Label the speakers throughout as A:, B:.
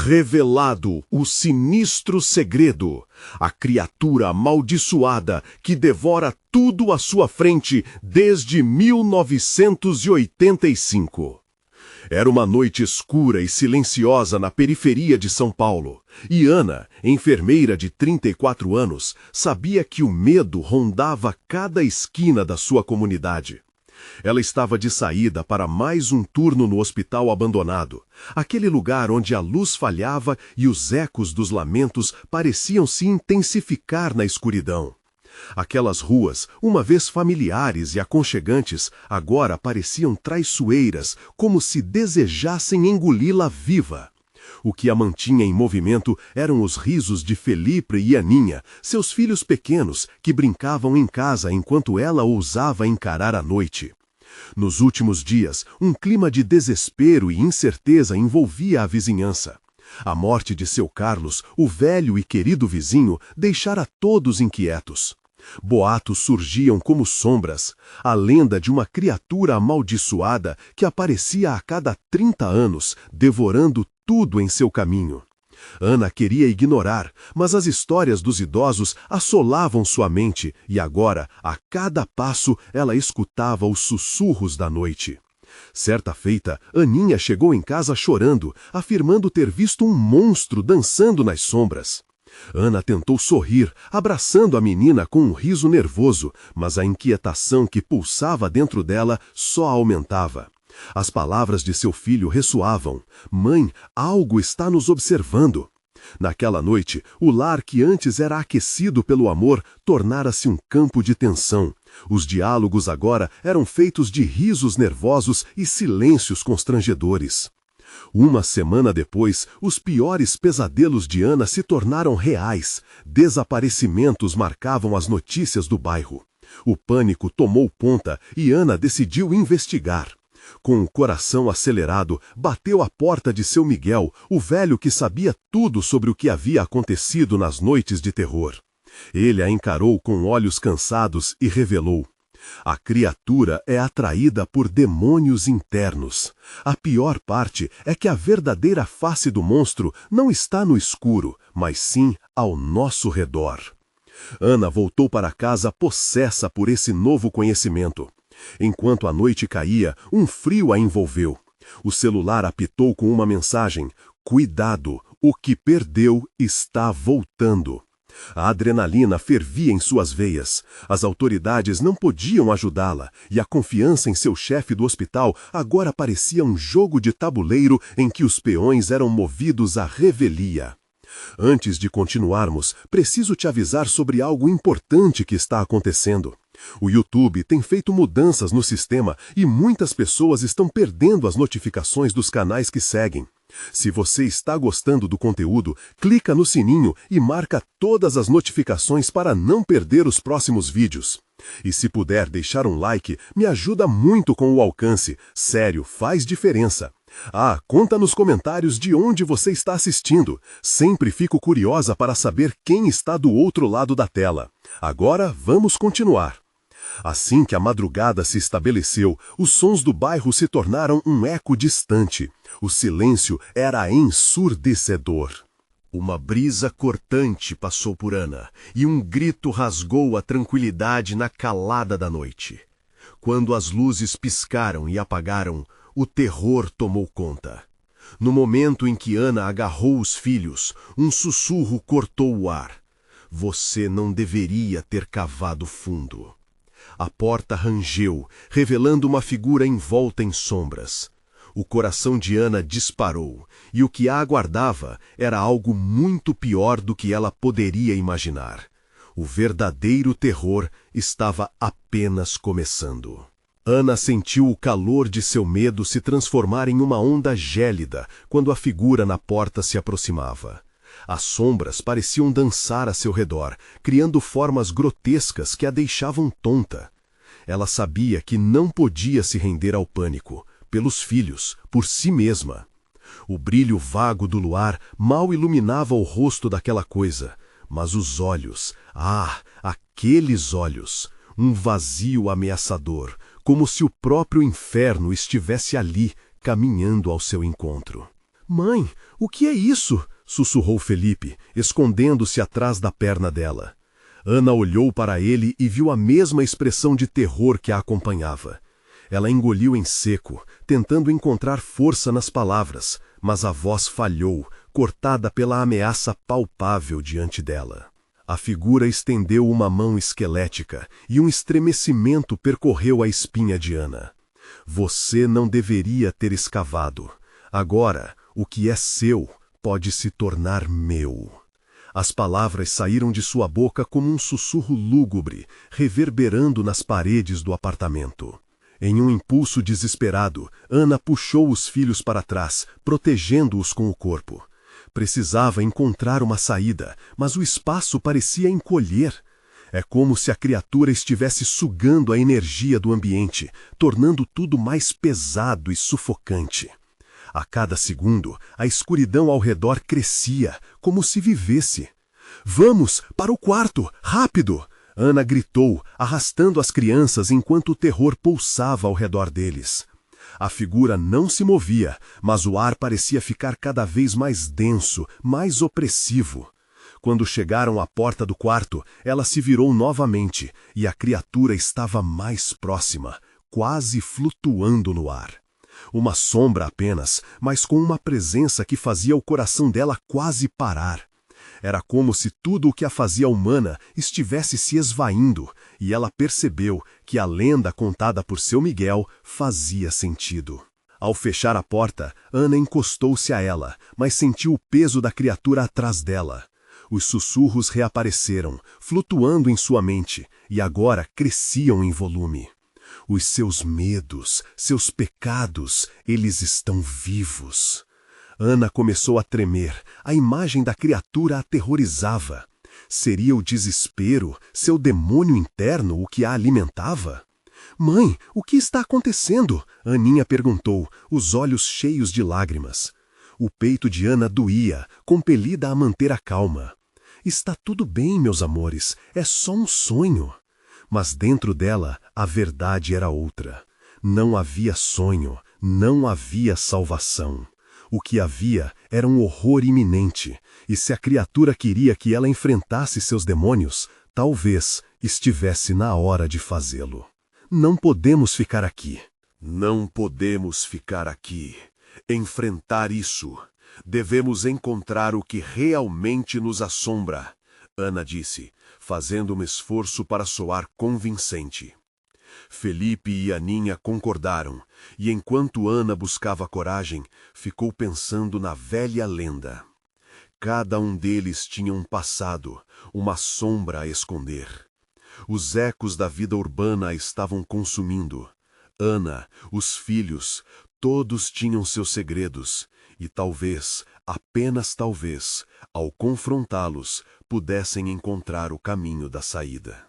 A: Revelado o sinistro segredo, a criatura amaldiçoada que devora tudo à sua frente desde 1985. Era uma noite escura e silenciosa na periferia de São Paulo, e Ana, enfermeira de 34 anos, sabia que o medo rondava cada esquina da sua comunidade. Ela estava de saída para mais um turno no hospital abandonado, aquele lugar onde a luz falhava e os ecos dos lamentos pareciam se intensificar na escuridão. Aquelas ruas, uma vez familiares e aconchegantes, agora pareciam traiçoeiras, como se desejassem engoli-la viva. O que a mantinha em movimento eram os risos de Felipe e Aninha, seus filhos pequenos, que brincavam em casa enquanto ela ousava encarar a noite. Nos últimos dias, um clima de desespero e incerteza envolvia a vizinhança. A morte de seu Carlos, o velho e querido vizinho, deixara todos inquietos. Boatos surgiam como sombras, a lenda de uma criatura amaldiçoada que aparecia a cada 30 anos, devorando tudo em seu caminho. Ana queria ignorar, mas as histórias dos idosos assolavam sua mente e agora, a cada passo, ela escutava os sussurros da noite. Certa feita, Aninha chegou em casa chorando, afirmando ter visto um monstro dançando nas sombras. Ana tentou sorrir, abraçando a menina com um riso nervoso, mas a inquietação que pulsava dentro dela só aumentava. As palavras de seu filho ressoavam: "Mãe, algo está nos observando." Naquela noite, o lar que antes era aquecido pelo amor tornara-se um campo de tensão. Os diálogos agora eram feitos de risos nervosos e silêncios constrangedores. Uma semana depois, os piores pesadelos de Ana se tornaram reais. Desaparecimentos marcavam as notícias do bairro. O pânico tomou conta e Ana decidiu investigar. Com o coração acelerado, bateu à porta de seu Miguel, o velho que sabia tudo sobre o que havia acontecido nas noites de terror. Ele a encarou com olhos cansados e revelou: "A criatura é atraída por demônios internos. A pior parte é que a verdadeira face do monstro não está no escuro, mas sim ao nosso redor." Ana voltou para casa possessa por esse novo conhecimento. Enquanto a noite caía, um frio a envolveu. O celular apitou com uma mensagem: "Cuidado, o que perdeu está voltando." A adrenalina fervia em suas veias. As autoridades não podiam ajudá-la, e a confiança em seu chefe do hospital agora parecia um jogo de tabuleiro em que os peões eram movidos à revelia. "Antes de continuarmos, preciso te avisar sobre algo importante que está acontecendo. O YouTube tem feito mudanças no sistema e muitas pessoas estão perdendo as notificações dos canais que seguem. Se você está gostando do conteúdo, clica no sininho e marca todas as notificações para não perder os próximos vídeos. E se puder deixar um like, me ajuda muito com o alcance. Sério, faz diferença. Conta nos comentários de onde você está assistindo. Sempre fico curiosa para saber quem está do outro lado da tela. Agora, vamos continuar. Assim que a madrugada se estabeleceu, os sons do bairro se tornaram um eco distante. O silêncio era ensurdecedor. Uma brisa cortante passou por Ana, e um grito rasgou a tranquilidade na calada da noite. Quando as luzes piscaram e apagaram, o terror tomou conta. No momento em que Ana agarrou os filhos, um sussurro cortou o ar: "Você não deveria ter cavado fundo." A porta rangeu, revelando uma figura envolta em sombras. O coração de Ana disparou, e o que a aguardava era algo muito pior do que ela poderia imaginar. O verdadeiro terror estava apenas começando. Ana sentiu o calor de seu medo se transformar em uma onda gélida quando a figura na porta se aproximava. As sombras pareciam dançar a seu redor, criando formas grotescas que a deixavam tonta. Ela sabia que não podia se render ao pânico, pelos filhos, por si mesma. O brilho vago do luar mal iluminava o rosto daquela coisa, mas os olhos, aqueles olhos, um vazio ameaçador, como se o próprio inferno estivesse ali, caminhando ao seu encontro. Mãe, o que é isso? Sussurrou Felipe, escondendo-se atrás da perna dela. Ana olhou para ele e viu a mesma expressão de terror que a acompanhava. Ela engoliu em seco, tentando encontrar força nas palavras, mas a voz falhou, cortada pela ameaça palpável diante dela. A figura estendeu uma mão esquelética e um estremecimento percorreu a espinha de Ana. Você não deveria ter escavado. Agora, o que é seu pode se tornar meu. As palavras saíram de sua boca como um sussurro lúgubre, reverberando nas paredes do apartamento. Em um impulso desesperado, Ana puxou os filhos para trás, protegendo-os com o corpo. Precisava encontrar uma saída, mas o espaço parecia encolher. É como se a criatura estivesse sugando a energia do ambiente, tornando tudo mais pesado e sufocante. A cada segundo, a escuridão ao redor crescia, como se vivesse. Vamos, para o quarto, rápido! Ana gritou, arrastando as crianças enquanto o terror pulsava ao redor deles. A figura não se movia, mas o ar parecia ficar cada vez mais denso, mais opressivo. Quando chegaram à porta do quarto, ela se virou novamente, e a criatura estava mais próxima, quase flutuando no ar. Uma sombra apenas, mas com uma presença que fazia o coração dela quase parar. Era como se tudo o que a fazia humana estivesse se esvaindo, e ela percebeu que a lenda contada por seu Miguel fazia sentido. Ao fechar a porta, Ana encostou-se a ela, mas sentiu o peso da criatura atrás dela. Os sussurros reapareceram, flutuando em sua mente, e agora cresciam em volume. Os seus medos, seus pecados, eles estão vivos. Ana começou a tremer, a imagem da criatura a aterrorizava. Seria o desespero, seu demônio interno, o que a alimentava? Mãe, o que está acontecendo? Aninha perguntou, os olhos cheios de lágrimas. O peito de Ana doía, compelida a manter a calma. Está tudo bem, meus amores, é só um sonho. Mas dentro dela, a verdade era outra. Não havia sonho, não havia salvação. O que havia era um horror iminente, e se a criatura queria que ela enfrentasse seus demônios, talvez estivesse na hora de fazê-lo. Não podemos ficar aqui. Não podemos ficar aqui. Enfrentar isso. Devemos encontrar o que realmente nos assombra, Ana disse, fazendo um esforço para soar convincente. Felipe e Aninha concordaram, e enquanto Ana buscava coragem, ficou pensando na velha lenda. Cada um deles tinha um passado, uma sombra a esconder. Os ecos da vida urbana a estavam consumindo. Ana, os filhos, todos tinham seus segredos, e talvez, apenas talvez, ao confrontá-los, pudessem encontrar o caminho da saída.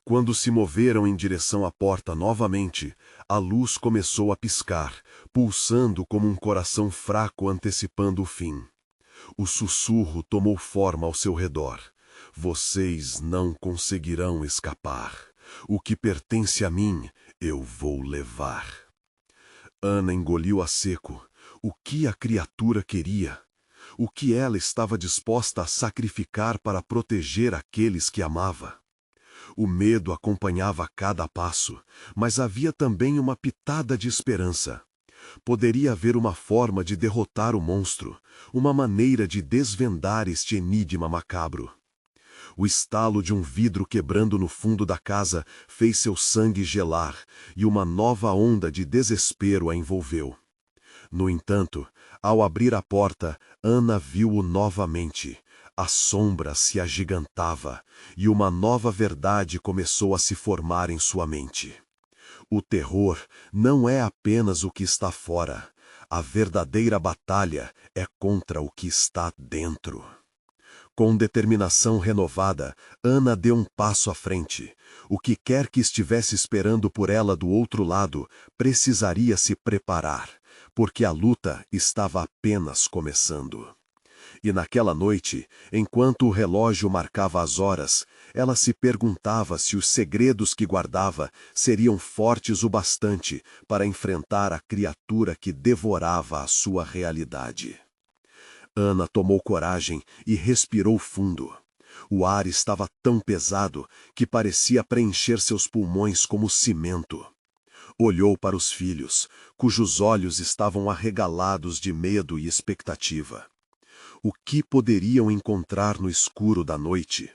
A: Quando se moveram em direção à porta novamente, a luz começou a piscar, pulsando como um coração fraco antecipando o fim. O sussurro tomou forma ao seu redor. Vocês não conseguirão escapar. O que pertence a mim, eu vou levar. Ana engoliu a seco. O que a criatura queria? O que ela estava disposta a sacrificar para proteger aqueles que amava? O medo acompanhava cada passo, mas havia também uma pitada de esperança. Poderia haver uma forma de derrotar o monstro, uma maneira de desvendar este enigma macabro. O estalo de um vidro quebrando no fundo da casa fez seu sangue gelar, e uma nova onda de desespero a envolveu. No entanto, ao abrir a porta, Ana viu-o novamente. A sombra se agigantava, e uma nova verdade começou a se formar em sua mente. O terror não é apenas o que está fora. A verdadeira batalha é contra o que está dentro. Com determinação renovada, Ana deu um passo à frente. O que quer que estivesse esperando por ela do outro lado, precisaria se preparar, porque a luta estava apenas começando. E naquela noite, enquanto o relógio marcava as horas, ela se perguntava se os segredos que guardava seriam fortes o bastante para enfrentar a criatura que devorava a sua realidade. Ana tomou coragem e respirou fundo. O ar estava tão pesado que parecia preencher seus pulmões como cimento. Olhou para os filhos, cujos olhos estavam arregalados de medo e expectativa. O que poderiam encontrar no escuro da noite?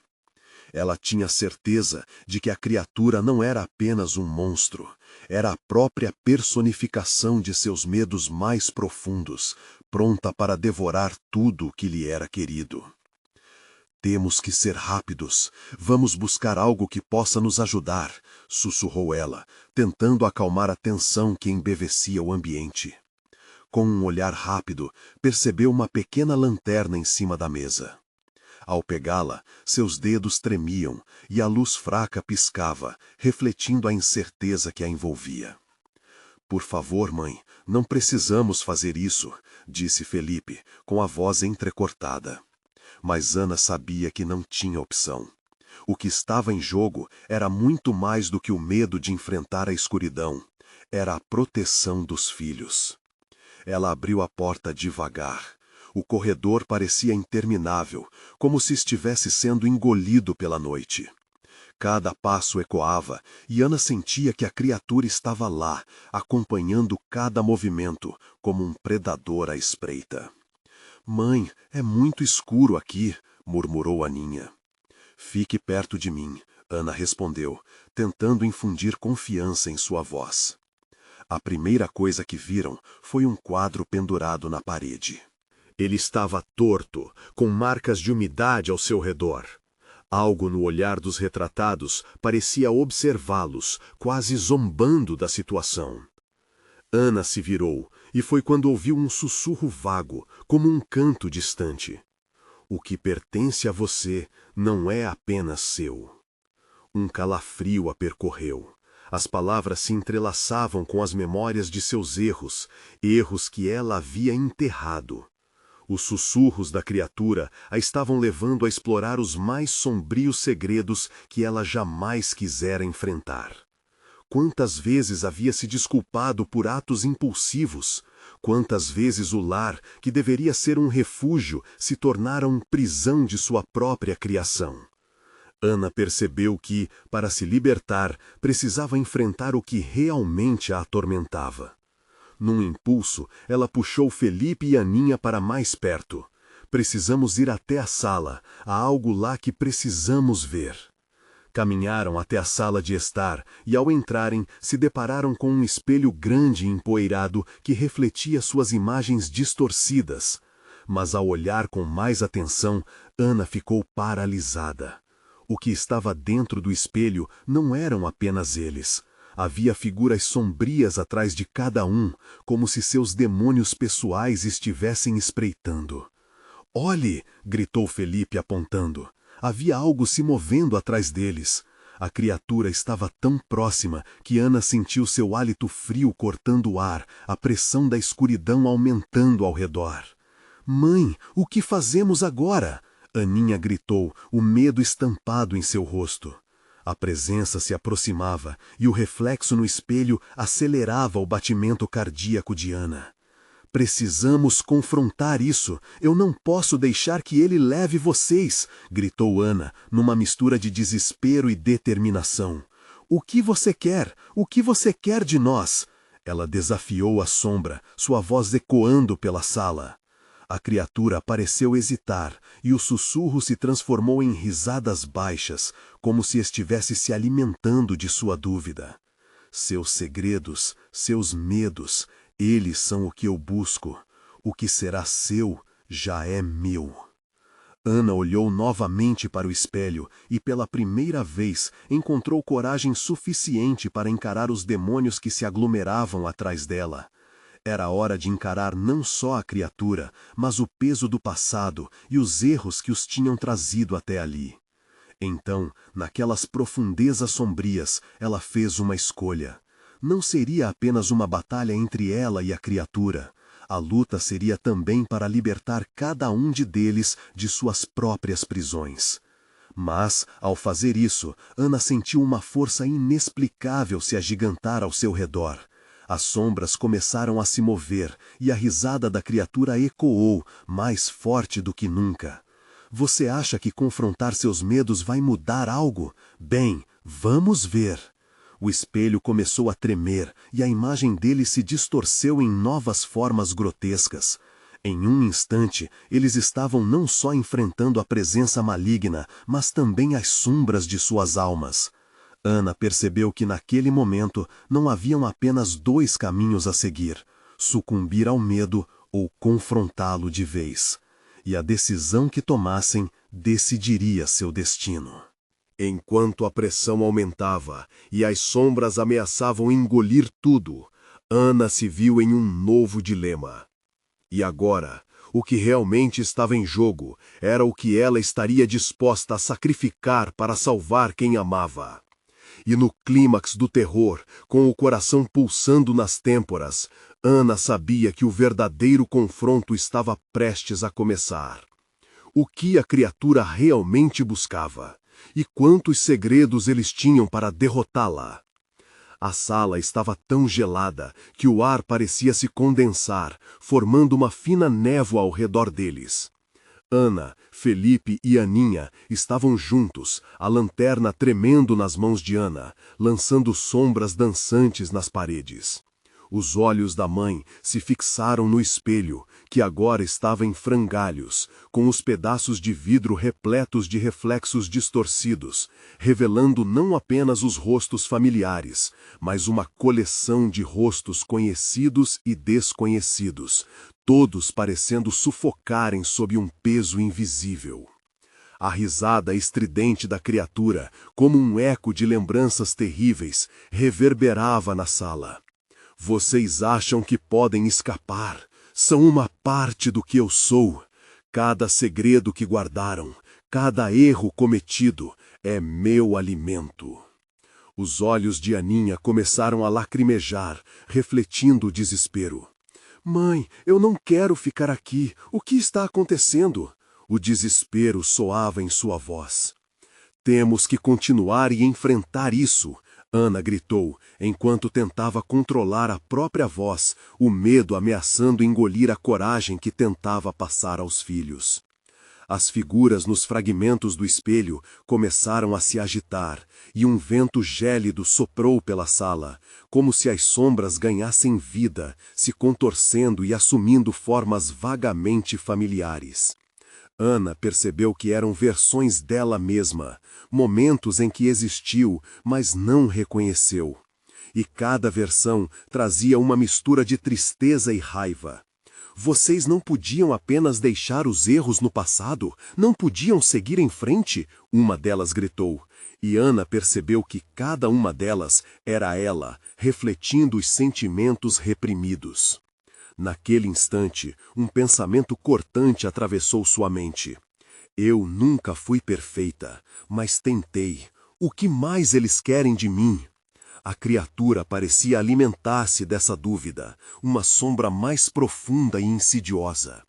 A: Ela tinha certeza de que a criatura não era apenas um monstro, era a própria personificação de seus medos mais profundos, pronta para devorar tudo o que lhe era querido. Temos que ser rápidos. Vamos buscar algo que possa nos ajudar, sussurrou ela, tentando acalmar a tensão que embevecia o ambiente. Com um olhar rápido, percebeu uma pequena lanterna em cima da mesa. Ao pegá-la, seus dedos tremiam e a luz fraca piscava, refletindo a incerteza que a envolvia. Por favor, mãe, não precisamos fazer isso, disse Felipe, com a voz entrecortada. Mas Ana sabia que não tinha opção. O que estava em jogo era muito mais do que o medo de enfrentar a escuridão. Era a proteção dos filhos. Ela abriu a porta devagar. O corredor parecia interminável, como se estivesse sendo engolido pela noite. Cada passo ecoava, e Ana sentia que a criatura estava lá, acompanhando cada movimento, como um predador à espreita. Mãe, é muito escuro aqui, murmurou Aninha. Fique perto de mim, Ana respondeu, tentando infundir confiança em sua voz. A primeira coisa que viram foi um quadro pendurado na parede. Ele estava torto, com marcas de umidade ao seu redor. Algo no olhar dos retratados parecia observá-los, quase zombando da situação. Ana se virou, e foi quando ouviu um sussurro vago, como um canto distante. O que pertence a você não é apenas seu. Um calafrio a percorreu. As palavras se entrelaçavam com as memórias de seus erros, erros que ela havia enterrado. Os sussurros da criatura a estavam levando a explorar os mais sombrios segredos que ela jamais quisera enfrentar. Quantas vezes havia se desculpado por atos impulsivos? Quantas vezes o lar, que deveria ser um refúgio, se tornara uma prisão de sua própria criação? Ana percebeu que, para se libertar, precisava enfrentar o que realmente a atormentava. Num impulso, ela puxou Felipe e Aninha para mais perto. Precisamos ir até a sala, há algo lá que precisamos ver. Caminharam até a sala de estar e, ao entrarem, se depararam com um espelho grande e empoeirado que refletia suas imagens distorcidas. Mas ao olhar com mais atenção, Ana ficou paralisada. O que estava dentro do espelho não eram apenas eles. Havia figuras sombrias atrás de cada um, como se seus demônios pessoais estivessem espreitando. "Olhe!" gritou Felipe apontando. Havia algo se movendo atrás deles. A criatura estava tão próxima que Ana sentiu seu hálito frio cortando o ar, a pressão da escuridão aumentando ao redor. "Mãe, o que fazemos agora?" Aninha gritou, o medo estampado em seu rosto. A presença se aproximava e o reflexo no espelho acelerava o batimento cardíaco de Ana. "Precisamos confrontar isso. Eu não posso deixar que ele leve vocês", gritou Ana, numa mistura de desespero e determinação. "O que você quer? O que você quer de nós?" Ela desafiou a sombra, sua voz ecoando pela sala. A criatura pareceu hesitar, e o sussurro se transformou em risadas baixas, como se estivesse se alimentando de sua dúvida. "Seus segredos, seus medos, eles são o que eu busco. O que será seu já é meu." Ana olhou novamente para o espelho e, pela primeira vez, encontrou coragem suficiente para encarar os demônios que se aglomeravam atrás dela. Era hora de encarar não só a criatura, mas o peso do passado e os erros que os tinham trazido até ali. Então, naquelas profundezas sombrias, ela fez uma escolha. Não seria apenas uma batalha entre ela e a criatura. A luta seria também para libertar cada um deles de suas próprias prisões. Mas, ao fazer isso, Ana sentiu uma força inexplicável se agigantar ao seu redor. As sombras começaram a se mover e a risada da criatura ecoou, mais forte do que nunca. Você acha que confrontar seus medos vai mudar algo? Bem, vamos ver. O espelho começou a tremer e a imagem dele se distorceu em novas formas grotescas. Em um instante, eles estavam não só enfrentando a presença maligna, mas também as sombras de suas almas. Ana percebeu que naquele momento não haviam apenas dois caminhos a seguir: sucumbir ao medo ou confrontá-lo de vez. E a decisão que tomassem decidiria seu destino. Enquanto a pressão aumentava e as sombras ameaçavam engolir tudo, Ana se viu em um novo dilema. E agora, o que realmente estava em jogo era o que ela estaria disposta a sacrificar para salvar quem amava. E no clímax do terror, com o coração pulsando nas têmporas, Ana sabia que o verdadeiro confronto estava prestes a começar. O que a criatura realmente buscava? E quantos segredos eles tinham para derrotá-la? A sala estava tão gelada que o ar parecia se condensar, formando uma fina névoa ao redor deles. Ana, Felipe e Aninha estavam juntos, a lanterna tremendo nas mãos de Ana, lançando sombras dançantes nas paredes. Os olhos da mãe se fixaram no espelho, que agora estava em frangalhos, com os pedaços de vidro repletos de reflexos distorcidos, revelando não apenas os rostos familiares, mas uma coleção de rostos conhecidos e desconhecidos, todos parecendo sufocarem sob um peso invisível. A risada estridente da criatura, como um eco de lembranças terríveis, reverberava na sala. Vocês acham que podem escapar? São uma parte do que eu sou. Cada segredo que guardaram, cada erro cometido, é meu alimento. Os olhos de Aninha começaram a lacrimejar, refletindo o desespero. Mãe, eu não quero ficar aqui. O que está acontecendo? O desespero soava em sua voz. Temos que continuar e enfrentar isso, Ana gritou, enquanto tentava controlar a própria voz, o medo ameaçando engolir a coragem que tentava passar aos filhos. As figuras nos fragmentos do espelho começaram a se agitar, e um vento gélido soprou pela sala, como se as sombras ganhassem vida, se contorcendo e assumindo formas vagamente familiares. Ana percebeu que eram versões dela mesma, momentos em que existiu, mas não reconheceu. E cada versão trazia uma mistura de tristeza e raiva. Vocês não podiam apenas deixar os erros no passado? Não podiam seguir em frente? Uma delas gritou. E Ana percebeu que cada uma delas era ela, refletindo os sentimentos reprimidos. Naquele instante, um pensamento cortante atravessou sua mente. Eu nunca fui perfeita, mas tentei. O que mais eles querem de mim? A criatura parecia alimentar-se dessa dúvida, uma sombra mais profunda e insidiosa.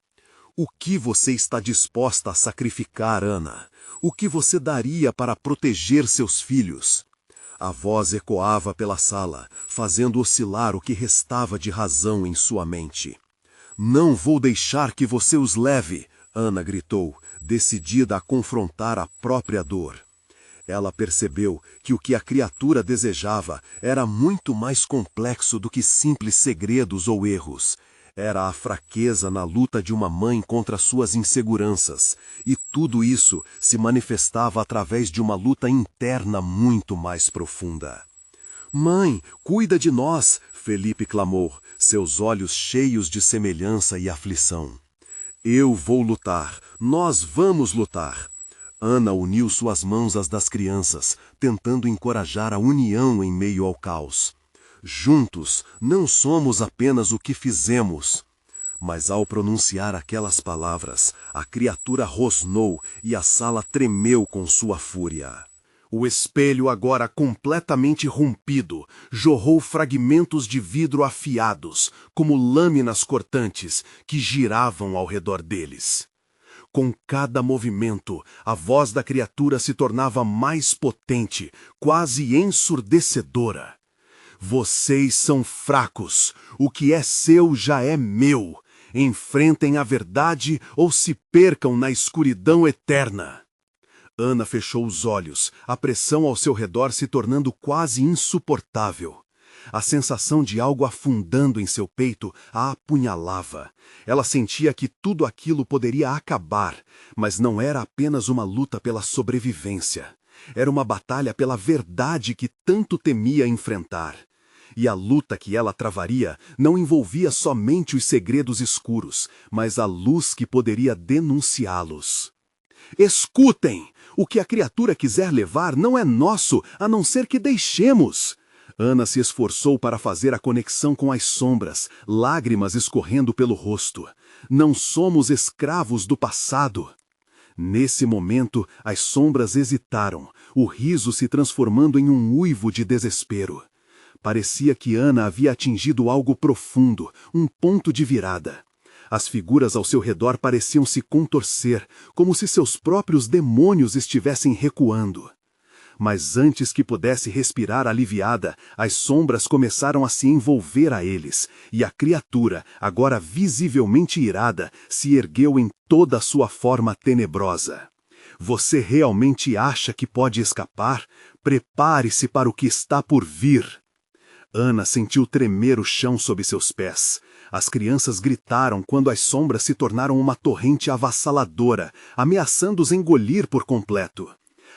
A: O que você está disposta a sacrificar, Ana? O que você daria para proteger seus filhos? A voz ecoava pela sala, fazendo oscilar o que restava de razão em sua mente. Não vou deixar que você os leve, Ana gritou, decidida a confrontar a própria dor. Ela percebeu que o que a criatura desejava era muito mais complexo do que simples segredos ou erros. Era a fraqueza na luta de uma mãe contra suas inseguranças, e tudo isso se manifestava através de uma luta interna muito mais profunda. Mãe, cuida de nós, Felipe clamou, seus olhos cheios de semelhança e aflição. Eu vou lutar, nós vamos lutar. Ana uniu suas mãos às das crianças, tentando encorajar a união em meio ao caos. Juntos, não somos apenas o que fizemos. Mas ao pronunciar aquelas palavras, a criatura rosnou e a sala tremeu com sua fúria. O espelho, agora completamente rompido, jorrou fragmentos de vidro afiados, como lâminas cortantes, que giravam ao redor deles. Com cada movimento, a voz da criatura se tornava mais potente, quase ensurdecedora. Vocês são fracos. O que é seu já é meu. Enfrentem a verdade ou se percam na escuridão eterna. Ana fechou os olhos, a pressão ao seu redor se tornando quase insuportável. A sensação de algo afundando em seu peito a apunhalava. Ela sentia que tudo aquilo poderia acabar, mas não era apenas uma luta pela sobrevivência. Era uma batalha pela verdade que tanto temia enfrentar. E a luta que ela travaria não envolvia somente os segredos escuros, mas a luz que poderia denunciá-los. Escutem! O que a criatura quiser levar não é nosso, a não ser que deixemos. Ana se esforçou para fazer a conexão com as sombras, lágrimas escorrendo pelo rosto. Não somos escravos do passado. Nesse momento, as sombras hesitaram, o riso se transformando em um uivo de desespero. Parecia que Ana havia atingido algo profundo, um ponto de virada. As figuras ao seu redor pareciam se contorcer, como se seus próprios demônios estivessem recuando. Mas antes que pudesse respirar aliviada, as sombras começaram a se envolver a eles, e a criatura, agora visivelmente irada, se ergueu em toda a sua forma tenebrosa. Você realmente acha que pode escapar? Prepare-se para o que está por vir. Ana sentiu tremer o chão sob seus pés. As crianças gritaram quando as sombras se tornaram uma torrente avassaladora, ameaçando-os engolir por completo.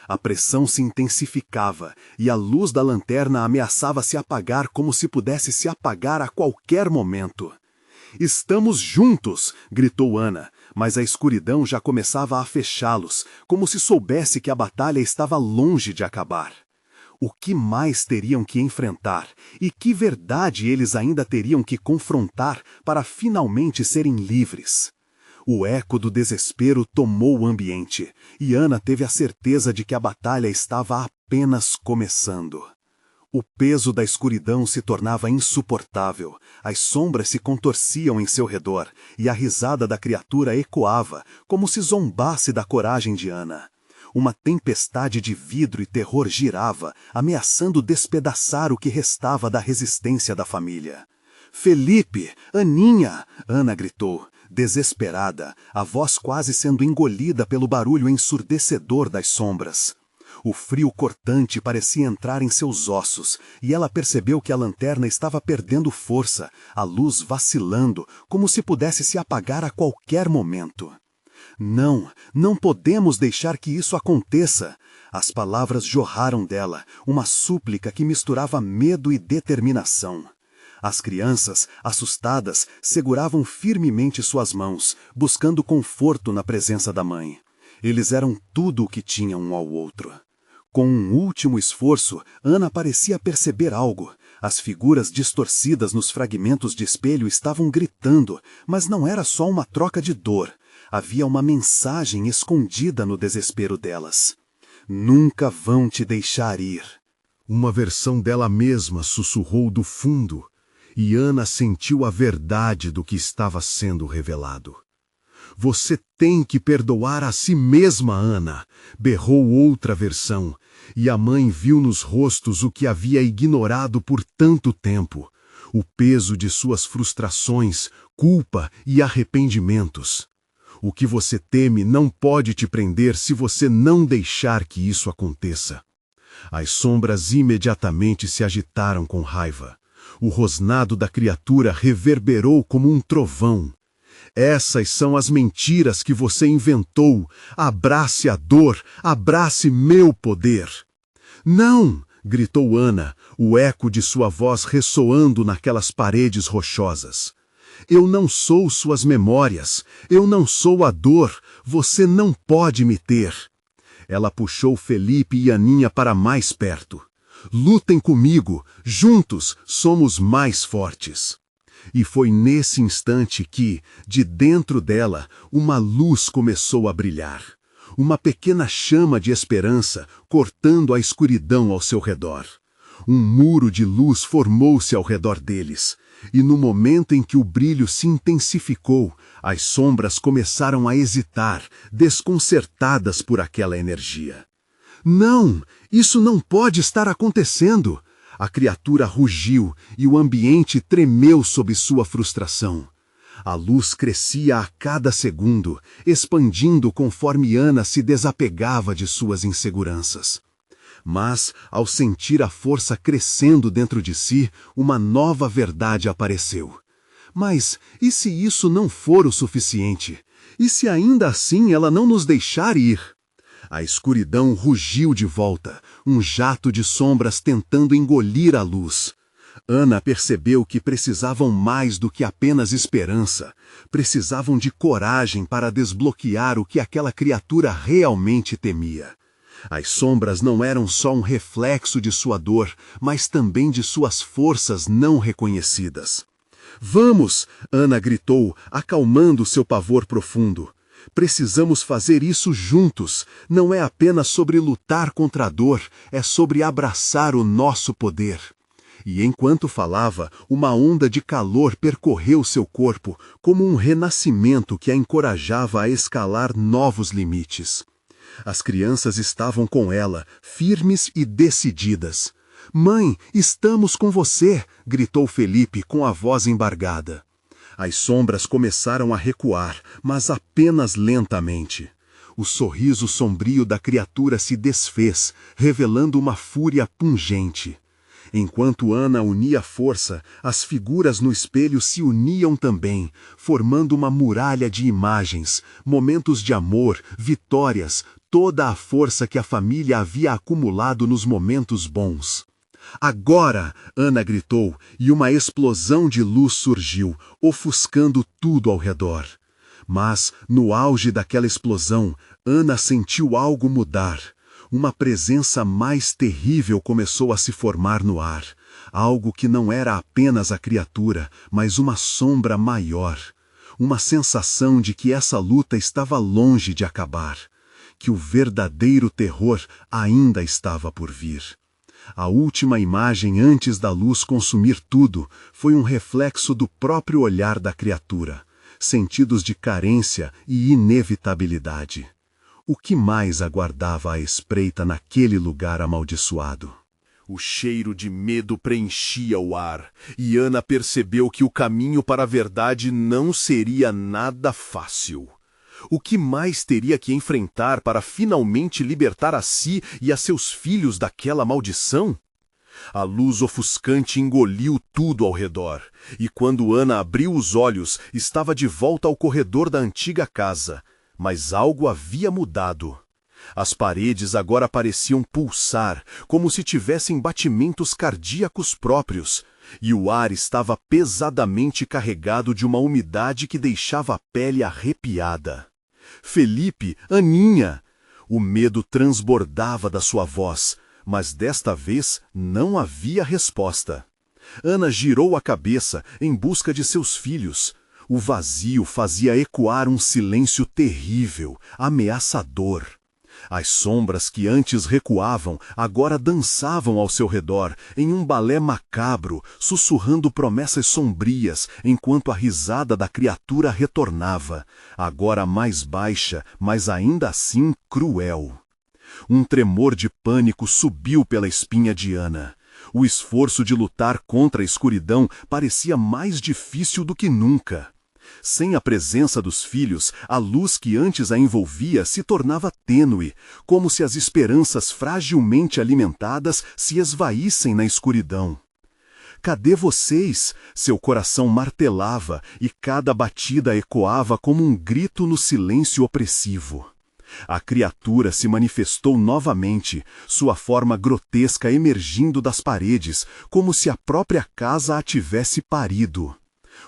A: A pressão se intensificava, e a luz da lanterna ameaçava se apagar como se pudesse se apagar a qualquer momento. "Estamos juntos!" gritou Ana, mas a escuridão já começava a fechá-los, como se soubesse que a batalha estava longe de acabar. O que mais teriam que enfrentar, e que verdade eles ainda teriam que confrontar para finalmente serem livres? O eco do desespero tomou o ambiente, e Ana teve a certeza de que a batalha estava apenas começando. O peso da escuridão se tornava insuportável, as sombras se contorciam em seu redor, e a risada da criatura ecoava, como se zombasse da coragem de Ana. Uma tempestade de vidro e terror girava, ameaçando despedaçar o que restava da resistência da família. "Felipe! Aninha!" Ana gritou, desesperada, a voz quase sendo engolida pelo barulho ensurdecedor das sombras. O frio cortante parecia entrar em seus ossos, e ela percebeu que a lanterna estava perdendo força, a luz vacilando, como se pudesse se apagar a qualquer momento. "Não, não podemos deixar que isso aconteça." As palavras jorraram dela, uma súplica que misturava medo e determinação. As crianças, assustadas, seguravam firmemente suas mãos, buscando conforto na presença da mãe. Eles eram tudo o que tinham um ao outro. Com um último esforço, Ana parecia perceber algo. As figuras distorcidas nos fragmentos de espelho estavam gritando, mas não era só uma troca de dor. Havia uma mensagem escondida no desespero delas. "Nunca vão te deixar ir." Uma versão dela mesma sussurrou do fundo, e Ana sentiu a verdade do que estava sendo revelado. "Você tem que perdoar a si mesma, Ana", berrou outra versão, e a mãe viu nos rostos o que havia ignorado por tanto tempo, o peso de suas frustrações, culpa e arrependimentos. "O que você teme não pode te prender se você não deixar que isso aconteça." As sombras imediatamente se agitaram com raiva. O rosnado da criatura reverberou como um trovão. "Essas são as mentiras que você inventou. Abrace a dor, abrace meu poder." "Não!" gritou Ana, o eco de sua voz ressoando naquelas paredes rochosas. "Eu não sou suas memórias, eu não sou a dor, você não pode me ter." Ela puxou Felipe e Aninha para mais perto. "Lutem comigo, juntos somos mais fortes." E foi nesse instante que, de dentro dela, uma luz começou a brilhar. uma pequena chama de esperança cortando a escuridão ao seu redor. Um muro de luz formou-se ao redor deles, e no momento em que o brilho se intensificou, as sombras começaram a hesitar, desconcertadas por aquela energia. Não! Isso não pode estar acontecendo! A criatura rugiu e o ambiente tremeu sob sua frustração. A luz crescia a cada segundo, expandindo conforme Ana se desapegava de suas inseguranças. Mas, ao sentir a força crescendo dentro de si, uma nova verdade apareceu. Mas, e se isso não for o suficiente? E se ainda assim ela não nos deixar ir? A escuridão rugiu de volta, um jato de sombras tentando engolir a luz. Ana percebeu que precisavam mais do que apenas esperança. Precisavam de coragem para desbloquear o que aquela criatura realmente temia. As sombras não eram só um reflexo de sua dor, mas também de suas forças não reconhecidas. Vamos! Ana gritou, acalmando seu pavor profundo. Precisamos fazer isso juntos. Não é apenas sobre lutar contra a dor, é sobre abraçar o nosso poder. E enquanto falava, uma onda de calor percorreu seu corpo, como um renascimento que a encorajava a escalar novos limites. As crianças estavam com ela, firmes e decididas. "Mãe, estamos com você!" gritou Felipe com a voz embargada. As sombras começaram a recuar, mas apenas lentamente. O sorriso sombrio da criatura se desfez, revelando uma fúria pungente. Enquanto Ana unia força, as figuras no espelho se uniam também, formando uma muralha de imagens, momentos de amor, vitórias, toda a força que a família havia acumulado nos momentos bons. "Agora!" Ana gritou, e uma explosão de luz surgiu, ofuscando tudo ao redor. Mas, no auge daquela explosão, Ana sentiu algo mudar. Uma presença mais terrível começou a se formar no ar. Algo que não era apenas a criatura, mas uma sombra maior. Uma sensação de que essa luta estava longe de acabar. Que o verdadeiro terror ainda estava por vir. A última imagem antes da luz consumir tudo foi um reflexo do próprio olhar da criatura, sentidos de carência e inevitabilidade. O que mais aguardava à espreita naquele lugar amaldiçoado? O cheiro de medo preenchia o ar, e Ana percebeu que o caminho para a verdade não seria nada fácil. O que mais teria que enfrentar para finalmente libertar a si e a seus filhos daquela maldição? A luz ofuscante engoliu tudo ao redor, e quando Ana abriu os olhos, estava de volta ao corredor da antiga casa. Mas algo havia mudado. As paredes agora pareciam pulsar, como se tivessem batimentos cardíacos próprios, e o ar estava pesadamente carregado de uma umidade que deixava a pele arrepiada. "Felipe, Aninha!" O medo transbordava da sua voz, mas desta vez não havia resposta. Ana girou a cabeça em busca de seus filhos. O vazio fazia ecoar um silêncio terrível, ameaçador. As sombras que antes recuavam, agora dançavam ao seu redor, em um balé macabro, sussurrando promessas sombrias, enquanto a risada da criatura retornava, agora mais baixa, mas ainda assim cruel. Um tremor de pânico subiu pela espinha de Ana. O esforço de lutar contra a escuridão parecia mais difícil do que nunca. Sem a presença dos filhos, a luz que antes a envolvia se tornava tênue, como se as esperanças fragilmente alimentadas se esvaíssem na escuridão. "Cadê vocês?" Seu coração martelava e cada batida ecoava como um grito no silêncio opressivo. A criatura se manifestou novamente, sua forma grotesca emergindo das paredes, como se a própria casa a tivesse parido.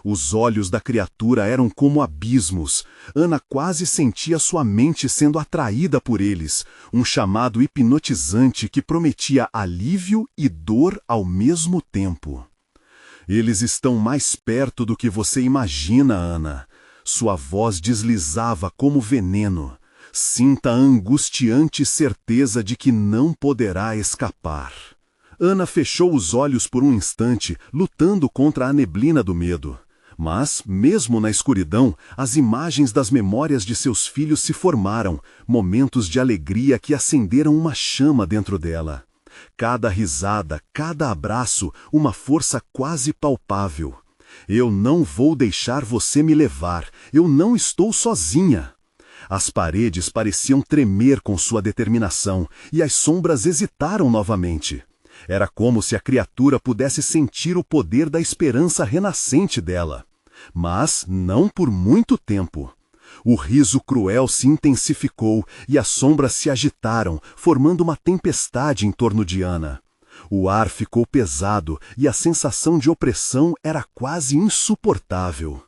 A: Os olhos da criatura eram como abismos. Ana quase sentia sua mente sendo atraída por eles, um chamado hipnotizante que prometia alívio e dor ao mesmo tempo. "Eles estão mais perto do que você imagina, Ana." Sua voz deslizava como veneno. Sinta a angustiante certeza de que não poderá escapar. Ana fechou os olhos por um instante, lutando contra a neblina do medo. Mas, mesmo na escuridão, as imagens das memórias de seus filhos se formaram, momentos de alegria que acenderam uma chama dentro dela. Cada risada, cada abraço, uma força quase palpável. Eu não vou deixar você me levar, eu não estou sozinha. As paredes pareciam tremer com sua determinação, e as sombras hesitaram novamente. Era como se a criatura pudesse sentir o poder da esperança renascente dela. Mas não por muito tempo. O riso cruel se intensificou e as sombras se agitaram, formando uma tempestade em torno de Ana. O ar ficou pesado e a sensação de opressão era quase insuportável.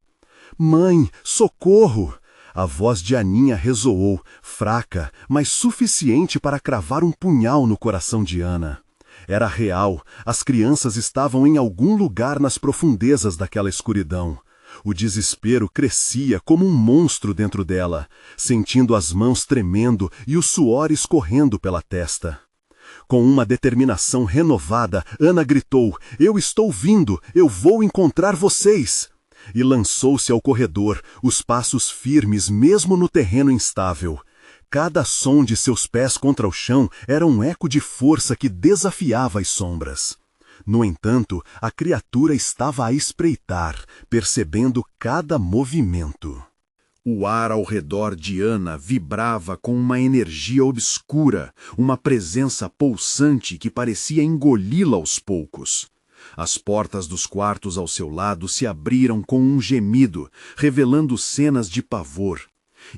A: Mãe, socorro! A voz de Aninha ressoou, fraca, mas suficiente para cravar um punhal no coração de Ana. Era real, as crianças estavam em algum lugar nas profundezas daquela escuridão. O desespero crescia como um monstro dentro dela, sentindo as mãos tremendo e o suor escorrendo pela testa. Com uma determinação renovada, Ana gritou: "Eu estou vindo! Eu vou encontrar vocês!" E lançou-se ao corredor, os passos firmes mesmo no terreno instável. Cada som de seus pés contra o chão era um eco de força que desafiava as sombras. No entanto, a criatura estava a espreitar, percebendo cada movimento. O ar ao redor de Ana vibrava com uma energia obscura, uma presença pulsante que parecia engoli-la aos poucos. As portas dos quartos ao seu lado se abriram com um gemido, revelando cenas de pavor.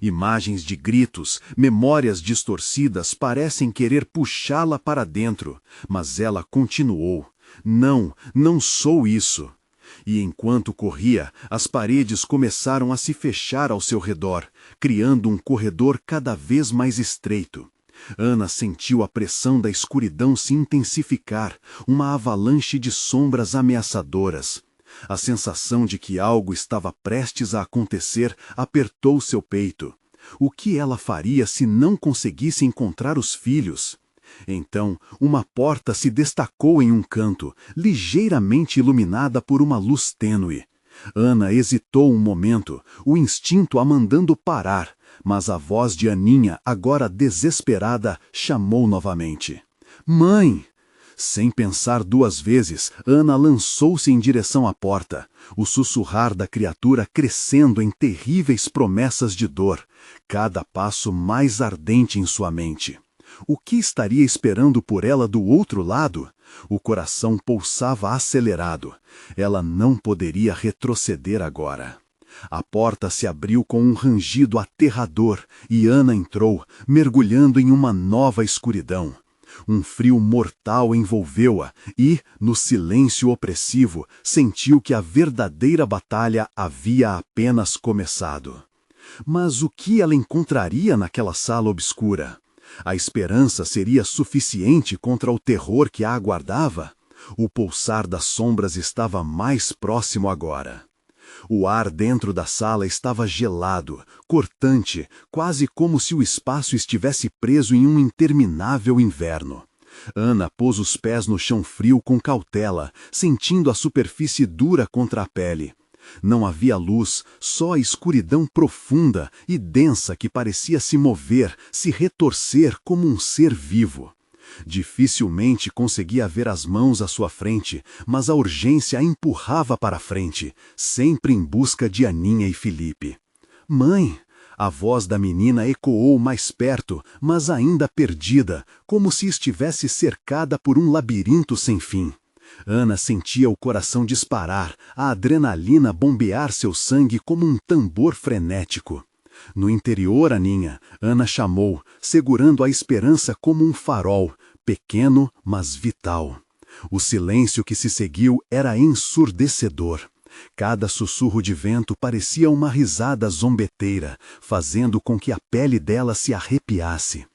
A: Imagens de gritos, memórias distorcidas parecem querer puxá-la para dentro, mas ela continuou. Não, não sou isso. E enquanto corria, as paredes começaram a se fechar ao seu redor, criando um corredor cada vez mais estreito. Ana sentiu a pressão da escuridão se intensificar, uma avalanche de sombras ameaçadoras. A sensação de que algo estava prestes a acontecer apertou seu peito. O que ela faria se não conseguisse encontrar os filhos? Então, uma porta se destacou em um canto, ligeiramente iluminada por uma luz tênue. Ana hesitou um momento, o instinto a mandando parar, mas a voz de Aninha, agora desesperada, chamou novamente. "Mãe!" Sem pensar duas vezes, Ana lançou-se em direção à porta, o sussurrar da criatura crescendo em terríveis promessas de dor, cada passo mais ardente em sua mente. O que estaria esperando por ela do outro lado? O coração pulsava acelerado. Ela não poderia retroceder agora. A porta se abriu com um rangido aterrador e Ana entrou, mergulhando em uma nova escuridão. Um frio mortal envolveu-a e, no silêncio opressivo, sentiu que a verdadeira batalha havia apenas começado. Mas o que ela encontraria naquela sala obscura? A esperança seria suficiente contra o terror que a aguardava? O pulsar das sombras estava mais próximo agora. O ar dentro da sala estava gelado, cortante, quase como se o espaço estivesse preso em um interminável inverno. Ana pôs os pés no chão frio com cautela, sentindo a superfície dura contra a pele. Não havia luz, só a escuridão profunda e densa que parecia se mover, se retorcer como um ser vivo. Dificilmente conseguia ver as mãos à sua frente, mas a urgência a empurrava para a frente, sempre em busca de Aninha e Felipe. "Mãe!" A voz da menina ecoou mais perto, mas ainda perdida, como se estivesse cercada por um labirinto sem fim. Ana sentia o coração disparar, a adrenalina bombear seu sangue como um tambor frenético. No interior, Aninha, Ana chamou, segurando a esperança como um farol, pequeno, mas vital. O silêncio que se seguiu era ensurdecedor. Cada sussurro de vento parecia uma risada zombeteira, fazendo com que a pele dela se arrepiasse.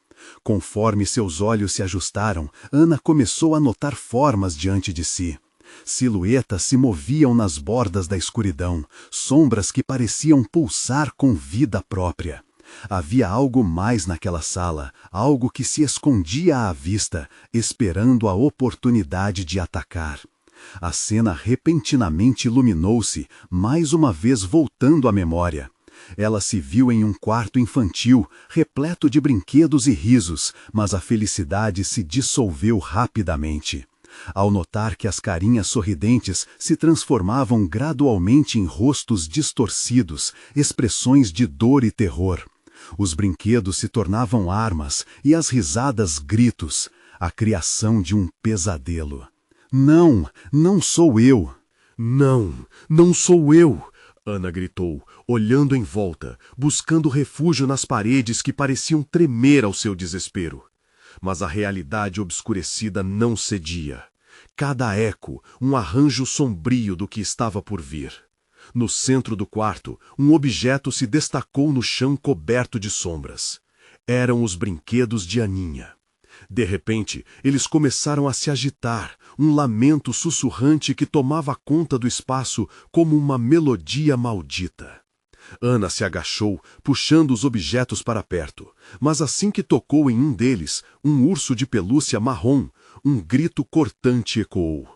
A: Conforme seus olhos se ajustaram, Ana começou a notar formas diante de si. Silhuetas se moviam nas bordas da escuridão, sombras que pareciam pulsar com vida própria.
B: Havia algo mais naquela sala, algo que se escondia à vista, esperando a oportunidade de atacar. A cena repentinamente iluminou-se, mais uma vez voltando à memória. Ela se viu em um quarto infantil, repleto de brinquedos e risos, mas a felicidade se dissolveu rapidamente. Ao notar que as carinhas sorridentes se transformavam gradualmente em rostos distorcidos, expressões de dor e terror. Os brinquedos se tornavam armas e as risadas gritos, a criação de um pesadelo. Não, não sou eu.
A: Não, não sou eu! Ana gritou, olhando em volta, buscando refúgio nas paredes que pareciam tremer ao seu desespero. Mas a realidade obscurecida não cedia. Cada eco, um arranjo sombrio do que estava por vir. No centro do quarto, um objeto se destacou no chão coberto de sombras. Eram os brinquedos de Aninha. De repente, eles começaram a se agitar, um lamento sussurrante que tomava conta do espaço como uma melodia maldita. Ana se agachou, puxando os objetos para perto, mas assim que tocou em um deles, um urso de pelúcia marrom, um grito cortante ecoou.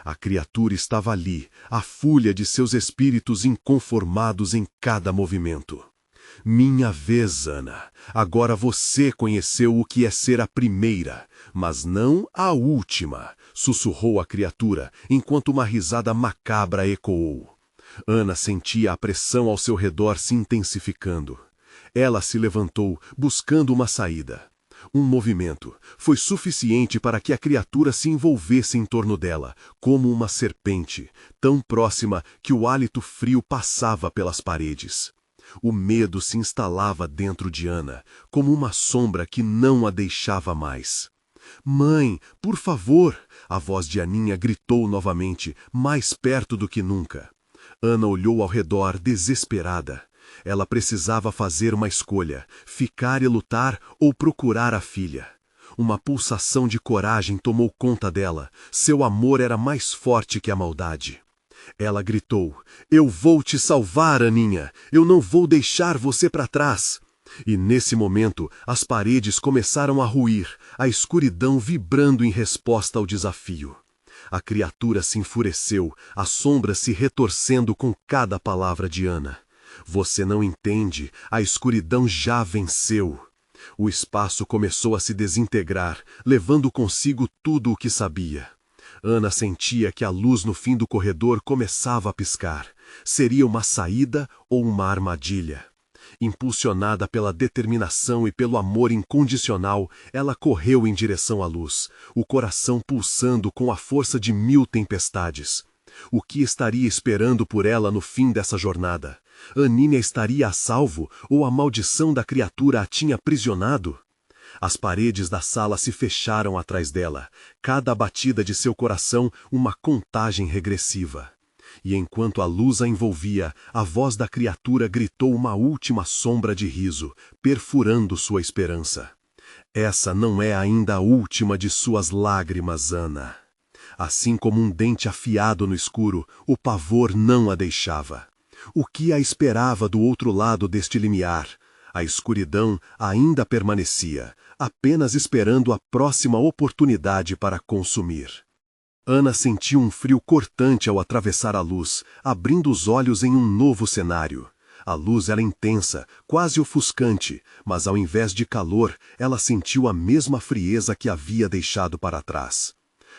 A: A criatura estava ali, a fúria de seus espíritos inconformados em cada movimento. Minha vez, Ana. Agora você conheceu o que é ser a primeira, mas não a última, sussurrou a criatura, enquanto uma risada macabra ecoou. Ana sentia a pressão ao seu redor se intensificando. Ela se levantou, buscando uma saída. Um movimento foi suficiente para que a criatura se envolvesse em torno dela, como uma serpente, tão próxima que o hálito frio passava pelas paredes. O medo se instalava dentro de Ana, como uma sombra que não a deixava mais. Mãe, por favor! A voz de Aninha gritou novamente, mais perto do que nunca. Ana olhou ao redor, desesperada. Ela precisava fazer uma escolha, ficar e lutar ou procurar a filha. Uma pulsação de coragem tomou conta dela. Seu amor era mais forte que a maldade. Ela gritou, eu vou te salvar, Aninha. Eu não vou deixar você para trás. E nesse momento, as paredes começaram a ruir, a escuridão vibrando em resposta ao desafio. A criatura se enfureceu, a sombra se retorcendo com cada palavra de Ana. Você não entende, a escuridão já venceu. O espaço começou a se desintegrar, levando consigo tudo o que sabia. Ana sentia que a luz no fim do corredor começava a piscar. Seria uma saída ou uma armadilha? Impulsionada pela determinação e pelo amor incondicional, ela correu em direção à luz, o coração pulsando com a força de 1000 tempestades. O que estaria esperando por ela no fim dessa jornada? Aninha estaria a salvo ou a maldição da criatura a tinha aprisionado? As paredes da sala se fecharam atrás dela, cada batida de seu coração uma contagem regressiva. E enquanto a luz a envolvia, a voz da criatura gritou uma última sombra de riso, perfurando sua esperança. Essa não é ainda a última de suas lágrimas, Ana. Assim como um dente afiado no escuro, o pavor não a deixava. O que a esperava do outro lado deste limiar? A escuridão ainda permanecia, apenas esperando a próxima oportunidade para consumir. Ana sentiu um frio cortante ao atravessar a luz, abrindo os olhos em um novo cenário. A luz era intensa, quase ofuscante, mas ao invés de calor, ela sentiu a mesma frieza que havia deixado para trás.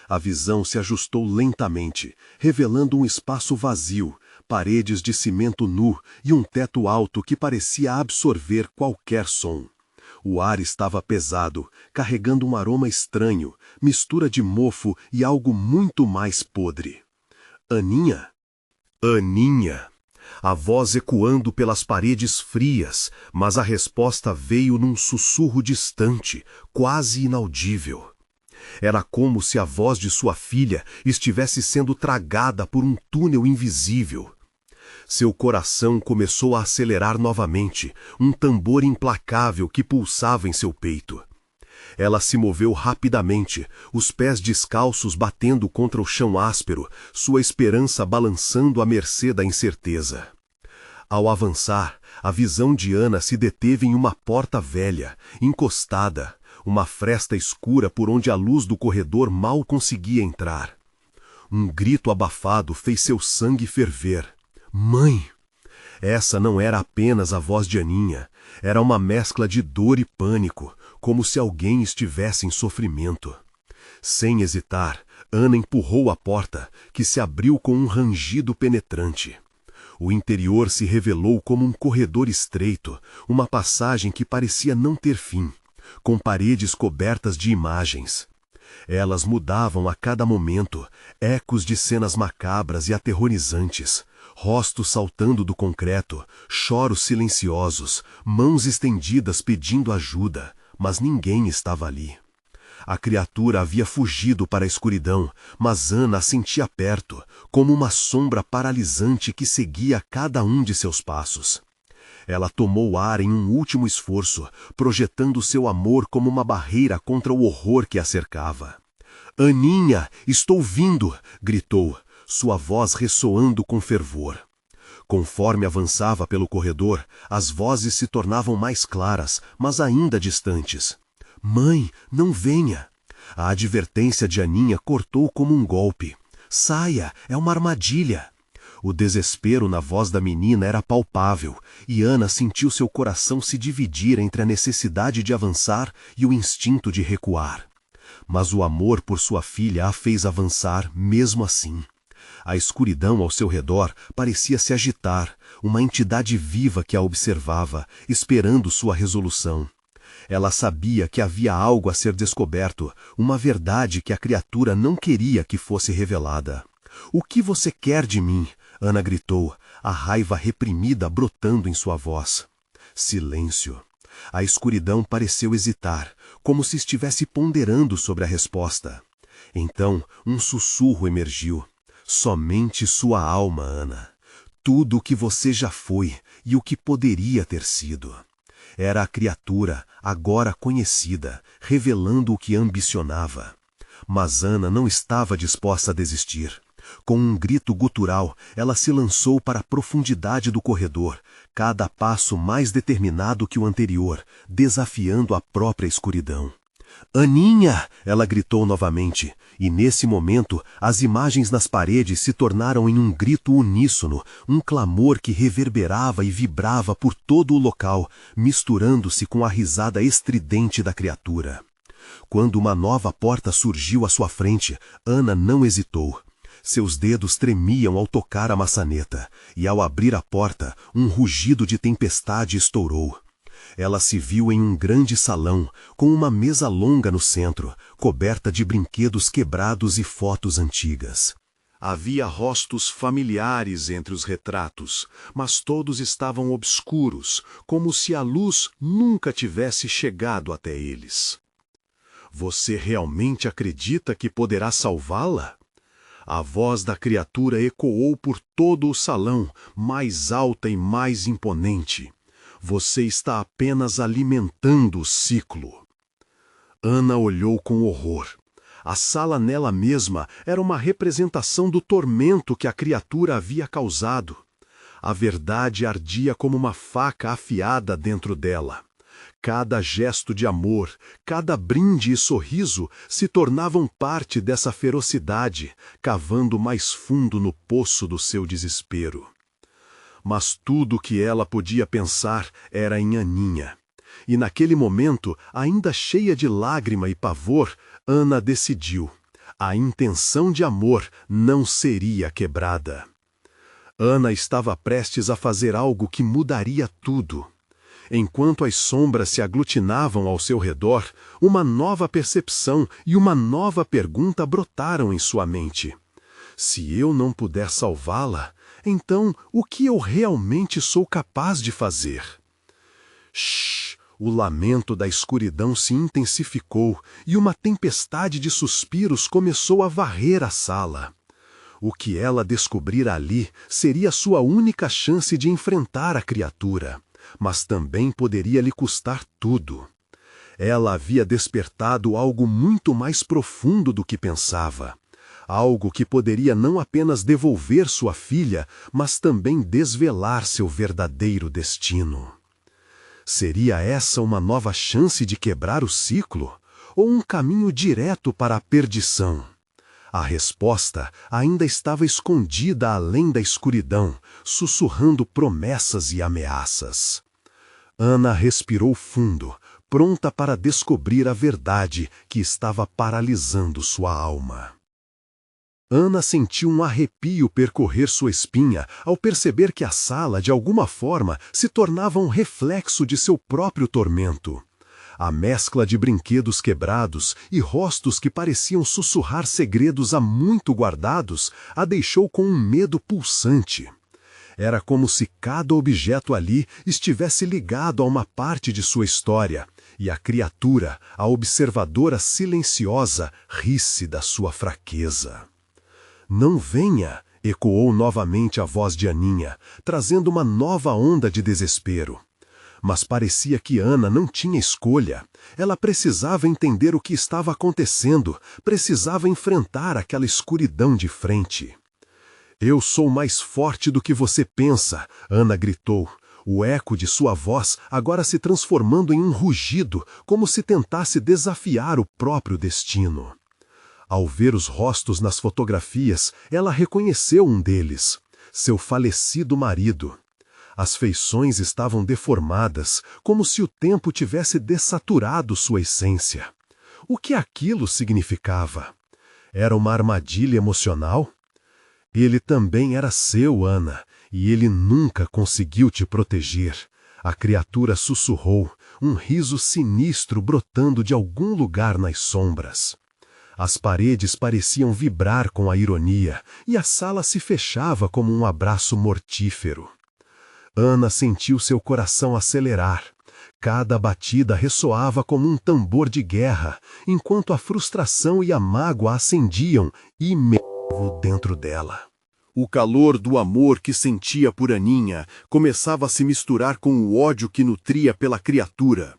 A: A visão se ajustou lentamente, revelando um espaço vazio, paredes de cimento nu e um teto alto que parecia absorver qualquer som. O ar estava pesado, carregando um aroma estranho, mistura de mofo e algo muito mais podre. Aninha? Aninha! A voz ecoando pelas paredes frias, mas a resposta veio num sussurro distante, quase inaudível. Era como se a voz de sua filha estivesse sendo tragada por um túnel invisível. Seu coração começou a acelerar novamente, um tambor implacável que pulsava em seu peito. Ela se moveu rapidamente, os pés descalços batendo contra o chão áspero, sua esperança balançando à mercê da incerteza. Ao avançar, A visão de Ana se deteve em uma porta velha, encostada, uma fresta escura por onde a luz do corredor mal conseguia entrar. Um grito abafado fez seu sangue ferver. Mãe! Essa não era apenas a voz de Aninha, era uma mescla de dor e pânico, como se alguém estivesse em sofrimento. Sem hesitar, Ana empurrou a porta, que se abriu com um rangido penetrante. O interior se revelou como um corredor estreito, uma passagem que parecia não ter fim, com paredes cobertas de imagens. Elas mudavam a cada momento, ecos de cenas macabras e aterrorizantes, rostos saltando do concreto, choros silenciosos, mãos estendidas pedindo ajuda, mas ninguém estava ali. A criatura havia fugido para a escuridão, mas Ana a sentia perto, como uma sombra paralisante que seguia cada um de seus passos. Ela tomou ar em um último esforço, projetando seu amor como uma barreira contra o horror que a cercava. Aninha, estou vindo! Gritou, sua voz ressoando com fervor. Conforme avançava pelo corredor, as vozes se tornavam mais claras, mas ainda distantes. Mãe, não venha! A advertência de Aninha cortou como um golpe. Saia, é uma armadilha! O desespero na voz da menina era palpável, e Ana sentiu seu coração se dividir entre a necessidade de avançar e o instinto de recuar. Mas o amor por sua filha a fez avançar mesmo assim. A escuridão ao seu redor parecia se agitar, uma entidade viva que a observava, esperando sua resolução. Ela sabia que havia algo a ser descoberto, uma verdade que a criatura não queria que fosse revelada. O que você quer de mim? Ana gritou, a raiva reprimida brotando em sua voz. Silêncio. A escuridão pareceu hesitar, como se estivesse ponderando sobre a resposta. Então, um sussurro emergiu. Somente sua alma, Ana. Tudo o que você já foi e o que poderia ter sido. Era a criatura, agora conhecida, revelando o que ambicionava. Mas Ana não estava disposta a desistir. Com um grito gutural, ela se lançou para a profundidade do corredor, cada passo mais determinado que o anterior, desafiando a própria escuridão. Aninha! Ela gritou novamente, e nesse momento as imagens nas paredes se tornaram em um grito uníssono, um clamor que reverberava e vibrava por todo o local, misturando-se com a risada estridente da criatura. Quando uma nova porta surgiu à sua frente, Ana não hesitou. Seus dedos tremiam ao tocar a maçaneta, e ao abrir a porta, um rugido de tempestade estourou. Ela se viu em um grande salão, com uma mesa longa no centro, coberta de brinquedos quebrados e fotos antigas. Havia rostos familiares entre os retratos, mas todos estavam obscuros, como se a luz nunca tivesse chegado até eles. Você realmente acredita que poderá salvá-la? A voz da criatura ecoou por todo o salão, mais alta e mais imponente. Você está apenas alimentando o ciclo. Ana olhou com horror. A sala nela mesma era uma representação do tormento que a criatura havia causado. A verdade ardia como uma faca afiada dentro dela. Cada gesto de amor, cada brinde e sorriso se tornavam parte dessa ferocidade, cavando mais fundo no poço do seu desespero. Mas tudo o que ela podia pensar era em Aninha. E naquele momento, ainda cheia de lágrima e pavor, Ana decidiu. A intenção de amor não seria quebrada. Ana estava prestes a fazer algo que mudaria tudo. Enquanto as sombras se aglutinavam ao seu redor, uma nova percepção e uma nova pergunta brotaram em sua mente. Se eu não puder salvá-la, então o que eu realmente sou capaz de fazer? Shhh! O lamento da escuridão se intensificou e uma tempestade de suspiros começou a varrer a sala. O que ela descobrira ali seria sua única chance de enfrentar a criatura. Mas também poderia lhe custar tudo. Ela havia despertado algo muito mais profundo do que pensava.
B: algo que poderia não apenas devolver sua filha, mas também desvelar seu verdadeiro destino. Seria essa uma nova chance de quebrar o ciclo? Ou um caminho direto para a perdição? A resposta ainda estava escondida além da escuridão, sussurrando promessas e ameaças. Ana respirou fundo, pronta para descobrir a verdade que estava paralisando sua alma. Ana sentiu um arrepio percorrer sua espinha ao perceber que a sala, de alguma forma, se tornava um reflexo de seu próprio tormento. A mescla de brinquedos quebrados e rostos que pareciam sussurrar segredos há muito guardados a deixou com um medo pulsante. Era como se cada objeto ali estivesse ligado a uma parte de sua história, e a criatura, a observadora silenciosa, risse da sua fraqueza. "Não venha!" ecoou novamente a voz de Aninha, trazendo uma nova onda de desespero. Mas parecia que Ana não tinha escolha. Ela precisava entender o que estava acontecendo, precisava enfrentar aquela escuridão de frente. "Eu sou mais forte do que você pensa", Ana gritou, o eco de sua voz agora se transformando em um rugido, como se tentasse desafiar o próprio destino. Ao ver os rostos nas fotografias, ela reconheceu um deles, seu falecido marido. As feições estavam deformadas, como se o tempo tivesse dessaturado sua essência. O que aquilo significava? Era uma armadilha emocional? "Ele também era seu, Ana, e ele nunca conseguiu te proteger", a criatura sussurrou, um riso sinistro brotando de algum lugar nas sombras. As paredes pareciam vibrar com a ironia, e a sala se fechava como um abraço mortífero. Ana sentiu seu coração acelerar. Cada batida ressoava como um tambor de guerra, enquanto a frustração e a mágoa acendiam dentro dela. O calor do amor que sentia por Aninha começava a se misturar com o ódio que nutria pela criatura.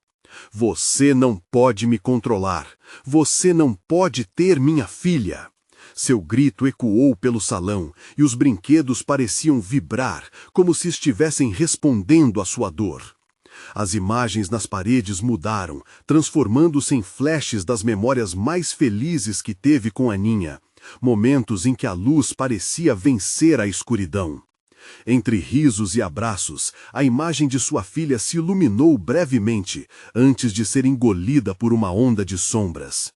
B: "Você não pode me controlar. Você não pode ter minha filha." Seu grito ecoou pelo salão e os brinquedos pareciam vibrar, como se estivessem respondendo à sua dor. As imagens nas paredes mudaram, transformando-se em flashes das memórias mais felizes que teve com Aninha, momentos em que a luz parecia vencer a escuridão. Entre risos e abraços, a imagem de sua filha se iluminou brevemente, antes de ser engolida por uma onda de sombras.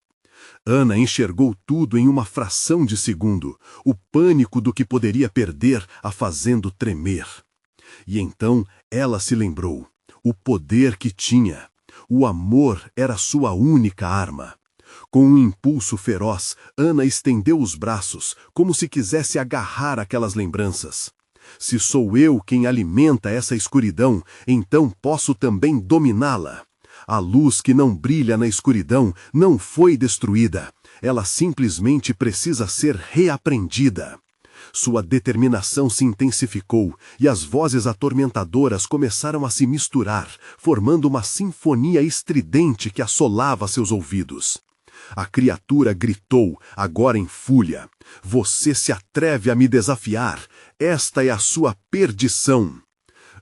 B: Ana enxergou tudo em uma fração de segundo, o pânico do que poderia perder a fazendo tremer. E então ela se lembrou, o poder que tinha. O amor era sua única arma. Com um impulso feroz, Ana estendeu os braços, como se quisesse agarrar aquelas lembranças. "Se sou eu quem alimenta essa escuridão, então posso também dominá-la." A luz que não brilha na escuridão não foi destruída. Ela simplesmente precisa ser reaprendida. Sua determinação se intensificou e as vozes atormentadoras começaram a se misturar, formando uma sinfonia estridente que assolava seus ouvidos. A criatura gritou, agora em fúria: "Você se atreve a me desafiar? Esta é a sua perdição."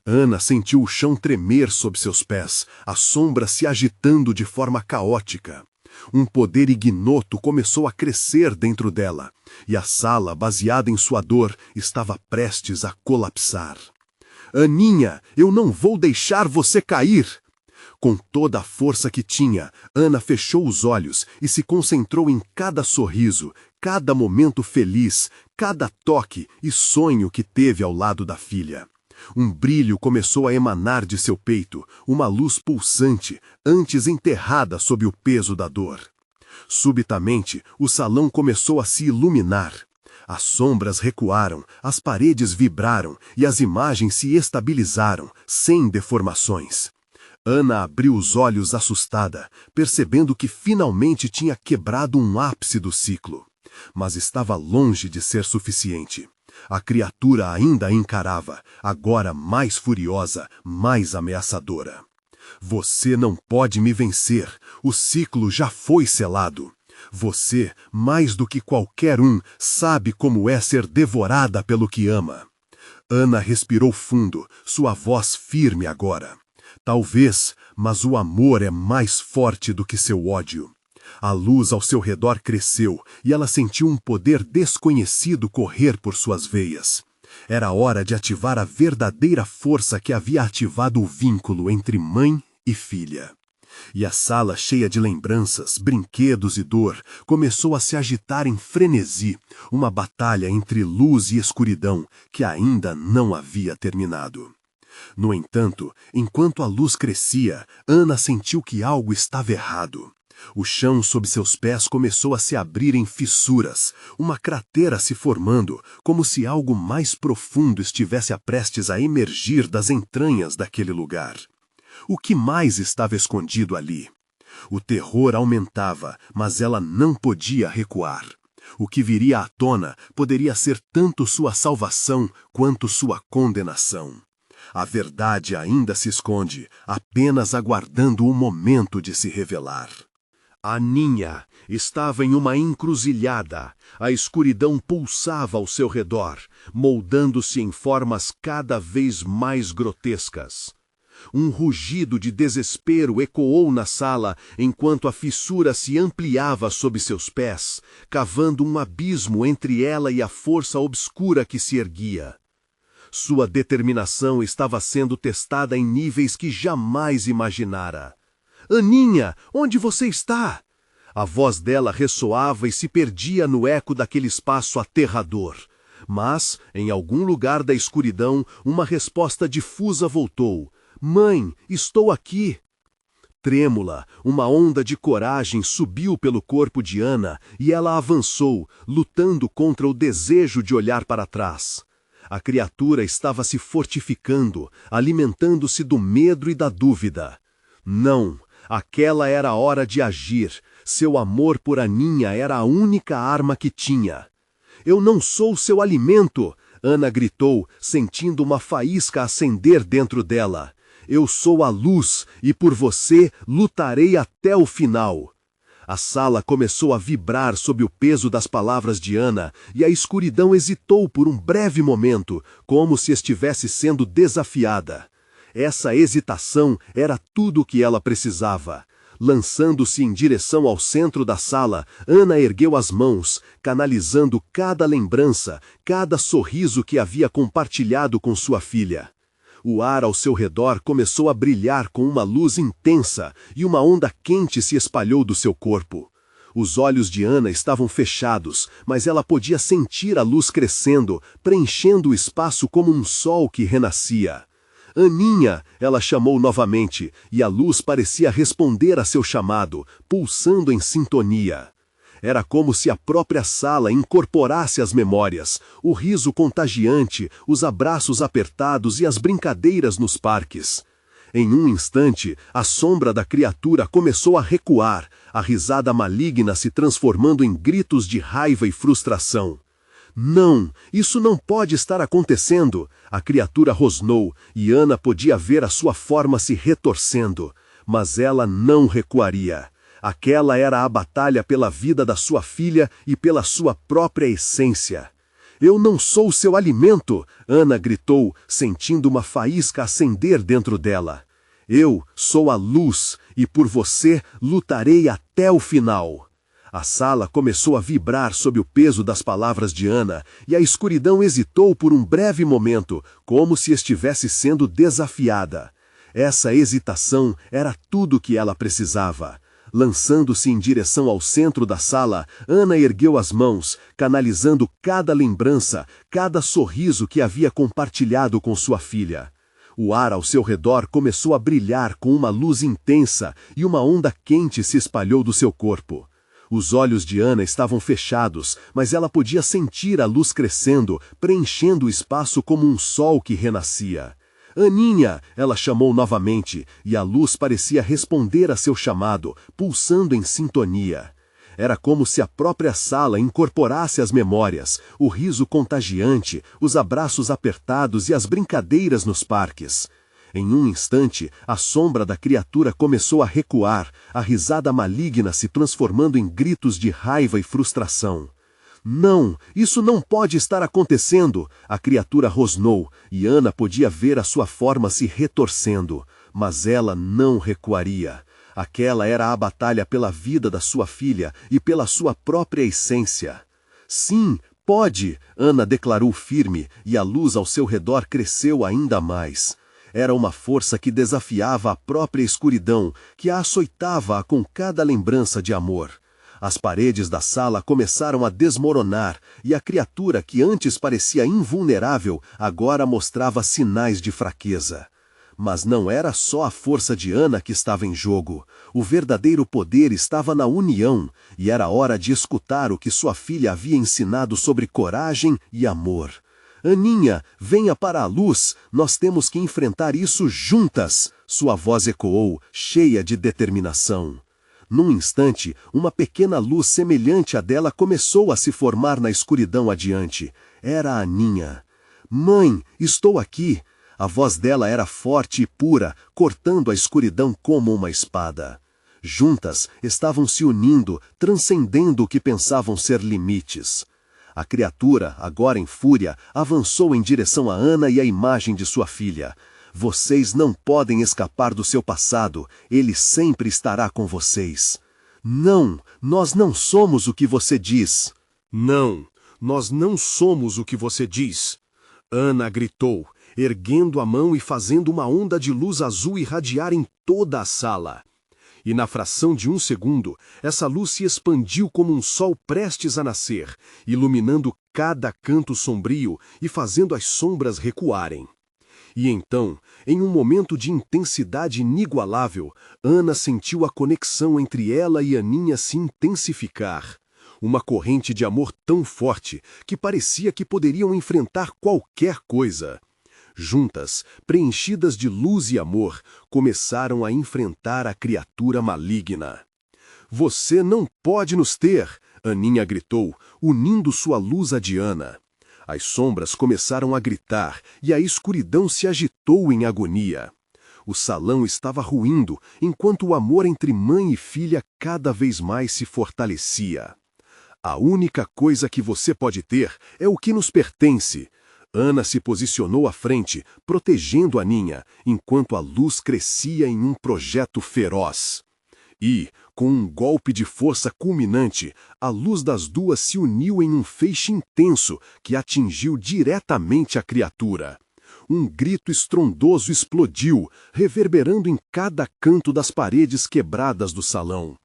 B: Ana sentiu o chão tremer sob seus pés, a sombra se agitando de forma caótica. Um poder ignoto começou a crescer dentro dela, e a sala, baseada em sua dor, estava prestes a colapsar. "Aninha, eu não vou deixar você cair!" Com toda a força que tinha, Ana fechou os olhos e se concentrou em cada sorriso, cada momento feliz, cada toque e sonho que teve ao lado da filha. Um brilho começou a emanar de seu peito, uma luz pulsante, antes enterrada sob o peso da dor. Subitamente, o salão começou a se iluminar. As sombras recuaram, as paredes vibraram e as imagens se estabilizaram, sem deformações. Ana abriu os olhos assustada, percebendo que finalmente tinha quebrado um ápice do ciclo. Mas estava longe de ser suficiente. A criatura ainda a encarava, agora mais furiosa, mais ameaçadora. "Você não pode me vencer. O ciclo já foi selado." Você, mais do que qualquer um, sabe como é ser devorada pelo que ama. Ana respirou fundo, sua voz firme agora. Talvez, mas o amor é mais forte do que seu ódio. A luz ao seu redor cresceu e ela sentiu um poder desconhecido correr por suas veias. Era hora de ativar a verdadeira força que havia ativado o vínculo entre mãe e filha. E a sala, cheia de lembranças, brinquedos e dor, começou a se agitar em frenesi, uma batalha entre luz e escuridão que ainda não havia terminado. No entanto, enquanto a luz crescia, Ana sentiu que algo estava errado. O chão sob seus pés começou a se abrir em fissuras, uma cratera se formando, como se algo mais profundo estivesse prestes a emergir das entranhas daquele lugar. O que mais estava escondido ali? O terror aumentava, mas ela não podia recuar. O que viria à tona poderia ser tanto sua salvação quanto sua condenação. A verdade ainda se esconde, apenas aguardando o momento de se revelar. Aninha estava em uma encruzilhada. A escuridão pulsava ao seu redor, moldando-se em formas cada vez mais grotescas. Um rugido de desespero ecoou na sala enquanto a fissura se ampliava sob seus pés, cavando um abismo entre ela e a força obscura que se erguia. Sua determinação estava sendo testada em níveis que jamais imaginara. "Aninha, onde você está?" A voz dela ressoava e se perdia no eco daquele espaço aterrador. Mas, em algum lugar da escuridão, uma resposta difusa voltou. "Mãe, estou aqui." Trêmula, uma onda de coragem subiu pelo corpo de Ana e ela avançou, lutando contra o desejo de olhar para trás. A criatura estava se fortificando, alimentando-se do medo e da dúvida. Não, aquela era a hora de agir. Seu amor por Aninha era a única arma que tinha. "Eu não sou seu alimento!" Ana gritou, sentindo uma faísca acender dentro dela. "Eu sou a luz, e por você lutarei até o final." A sala começou a vibrar sob o peso das palavras de Ana, e a escuridão hesitou por um breve momento, como se estivesse sendo desafiada. Essa hesitação era tudo o que ela precisava. Lançando-se em direção ao centro da sala, Ana ergueu as mãos, canalizando cada lembrança, cada sorriso que havia compartilhado com sua filha. O ar ao seu redor começou a brilhar com uma luz intensa e uma onda quente se espalhou do seu corpo. Os olhos de Ana estavam fechados, mas ela podia sentir a luz crescendo, preenchendo o espaço como um sol que renascia. "Aninha!" ela chamou novamente, e a luz parecia responder a seu chamado, pulsando em sintonia. Era como se a própria sala incorporasse as memórias, o riso contagiante, os abraços apertados e as brincadeiras nos parques. Em um instante, a sombra da criatura começou a recuar, a risada maligna se transformando em gritos de raiva e frustração. "Não, isso não pode estar acontecendo!" A criatura rosnou, e Ana podia ver a sua forma se retorcendo. Mas ela não recuaria. Aquela era a batalha pela vida da sua filha e pela sua própria essência. "Eu não sou seu alimento!" Ana gritou, sentindo uma faísca acender dentro dela. "Eu sou a luz, e por você lutarei até o final." A sala começou a vibrar sob o peso das palavras de Ana, e a escuridão hesitou por um breve momento, como se estivesse sendo desafiada. Essa hesitação era tudo o que ela precisava. Lançando-se em direção ao centro da sala, Ana ergueu as mãos, canalizando cada lembrança, cada sorriso que havia compartilhado com sua filha. O ar ao seu redor começou a brilhar com uma luz intensa e uma onda quente se espalhou do seu corpo. Os olhos de Ana estavam fechados, mas ela podia sentir a luz crescendo, preenchendo o espaço como um sol que renascia. "Aninha!" ela chamou novamente, e a luz parecia responder a seu chamado, pulsando em sintonia. Era como se a própria sala incorporasse as memórias, o riso contagiante, os abraços apertados e as brincadeiras nos parques.
A: Em um instante, a sombra da criatura começou a recuar, a risada maligna se transformando em gritos de raiva e frustração. Não, isso não pode estar acontecendo! A criatura rosnou, e Ana podia ver a sua forma se retorcendo. Mas ela não recuaria. Aquela era a batalha pela vida da sua filha e pela sua própria essência. Sim, pode! Ana declarou firme, e a luz ao seu redor cresceu ainda mais. Era uma força que desafiava a própria escuridão, que a açoitava com cada lembrança de amor. As paredes da sala começaram a desmoronar, e a criatura que antes parecia invulnerável, agora mostrava sinais de fraqueza. Mas não era só a força de Ana que estava em jogo. O verdadeiro poder estava na união, e era hora de escutar o que sua filha havia ensinado sobre coragem e amor. Aninha, venha para a luz, nós temos que enfrentar isso juntas! Sua voz ecoou, cheia de determinação. Num instante, uma pequena luz semelhante à dela começou a se formar na escuridão adiante. Era a Aninha. Mãe, estou aqui! A voz dela era forte e pura, cortando a escuridão como uma espada. Juntas, estavam se unindo, transcendendo o que pensavam ser limites. A criatura, agora em fúria, avançou em direção a Ana e à imagem de sua filha. Vocês não podem escapar do seu passado, ele sempre estará com vocês. Não, nós não somos o que você diz.
C: Não, nós não somos o que você diz. Ana gritou, erguendo a mão e fazendo uma onda de luz azul irradiar em toda a sala. E na fração de um segundo, essa luz se expandiu como um sol prestes a nascer, iluminando cada canto sombrio e fazendo as sombras recuarem. E então, em um momento de intensidade inigualável, Ana sentiu a conexão entre ela e Aninha se intensificar. Uma corrente de amor tão forte que parecia que poderiam enfrentar qualquer coisa. Juntas, preenchidas de luz e amor, começaram a enfrentar a criatura maligna. Você não pode nos ter! Aninha gritou, unindo sua luz à de Ana. As sombras começaram a gritar e a escuridão se agitou em agonia. O salão estava ruindo, enquanto o amor entre mãe e filha cada vez mais se fortalecia. A única coisa que você pode ter é o que nos pertence. Ana se posicionou à frente, protegendo Aninha, enquanto a luz crescia em um projeto feroz. E, com um golpe de força culminante, a luz das duas se uniu em um feixe intenso que atingiu diretamente a criatura. Um grito estrondoso explodiu, reverberando em cada canto das paredes quebradas do salão.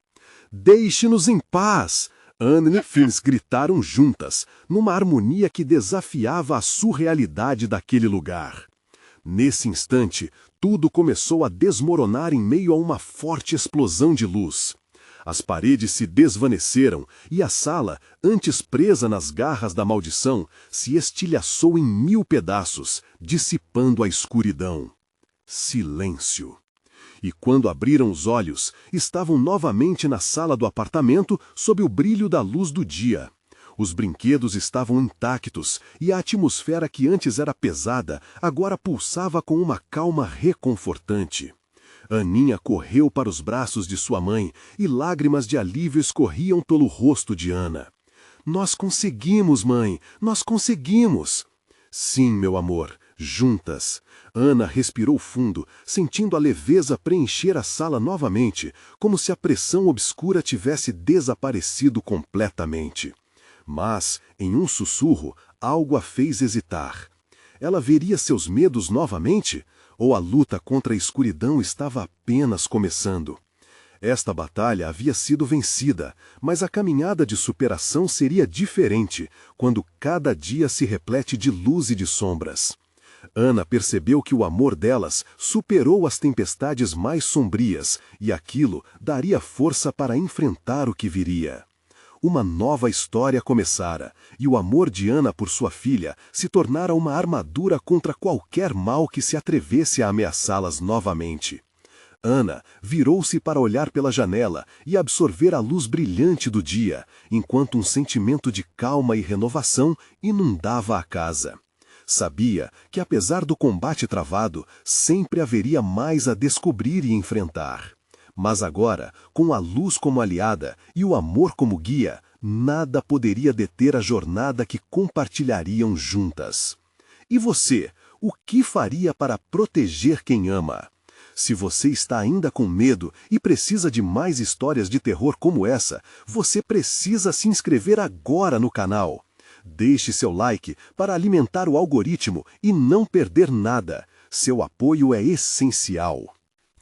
C: Deixe-nos em paz! Ana e Phyllis gritaram juntas, numa harmonia que desafiava a surrealidade daquele lugar. Nesse instante, tudo começou a desmoronar em meio a uma forte explosão de luz. As paredes se desvaneceram e a sala, antes presa nas garras da maldição, se estilhaçou em 1000 pedaços, dissipando a escuridão. Silêncio. E quando abriram os olhos, estavam novamente na sala do apartamento sob o brilho da luz do dia. Os brinquedos estavam intactos e a atmosfera que antes era pesada agora pulsava com uma calma reconfortante. Aninha correu para os braços de sua mãe e lágrimas de alívio escorriam pelo rosto de Ana. Nós conseguimos, mãe! Nós conseguimos! Sim, meu amor, juntas. Ana respirou fundo, sentindo a leveza preencher a sala novamente, como se a pressão obscura tivesse desaparecido completamente. Mas, em um sussurro, algo a fez hesitar. Ela veria seus medos novamente? Ou a luta contra a escuridão estava apenas começando? Esta batalha havia sido vencida, mas a caminhada de superação seria diferente, quando cada dia se replete de luz e de sombras. Ana percebeu que o amor delas superou as tempestades mais sombrias, e aquilo daria força para enfrentar o que viria. Uma nova história começara, e o amor de Ana por sua filha se tornara uma armadura contra qualquer mal que se atrevesse a ameaçá-las novamente. Ana virou-se para olhar pela janela e absorver a luz brilhante do dia, enquanto um sentimento de calma e renovação inundava a casa.
B: Sabia que, apesar do combate travado, sempre haveria mais a descobrir e enfrentar. Mas agora, com a luz como aliada e o amor como guia, nada poderia deter a jornada que compartilhariam juntas. E você, o que faria para proteger quem ama? Se você está ainda com medo e precisa de mais histórias de terror como essa, você precisa se inscrever agora no canal. Deixe seu like para alimentar o algoritmo e não perder nada. Seu apoio é essencial.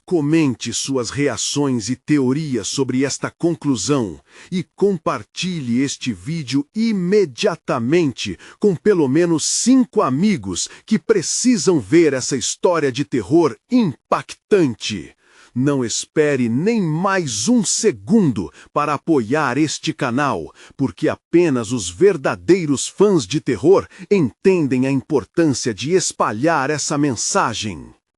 C: Comente suas reações e teorias sobre esta conclusão e compartilhe este vídeo imediatamente com pelo menos 5 amigos que precisam ver essa história de terror impactante. Não espere nem mais um segundo para apoiar este canal, porque apenas os verdadeiros fãs de terror entendem a importância de espalhar essa mensagem.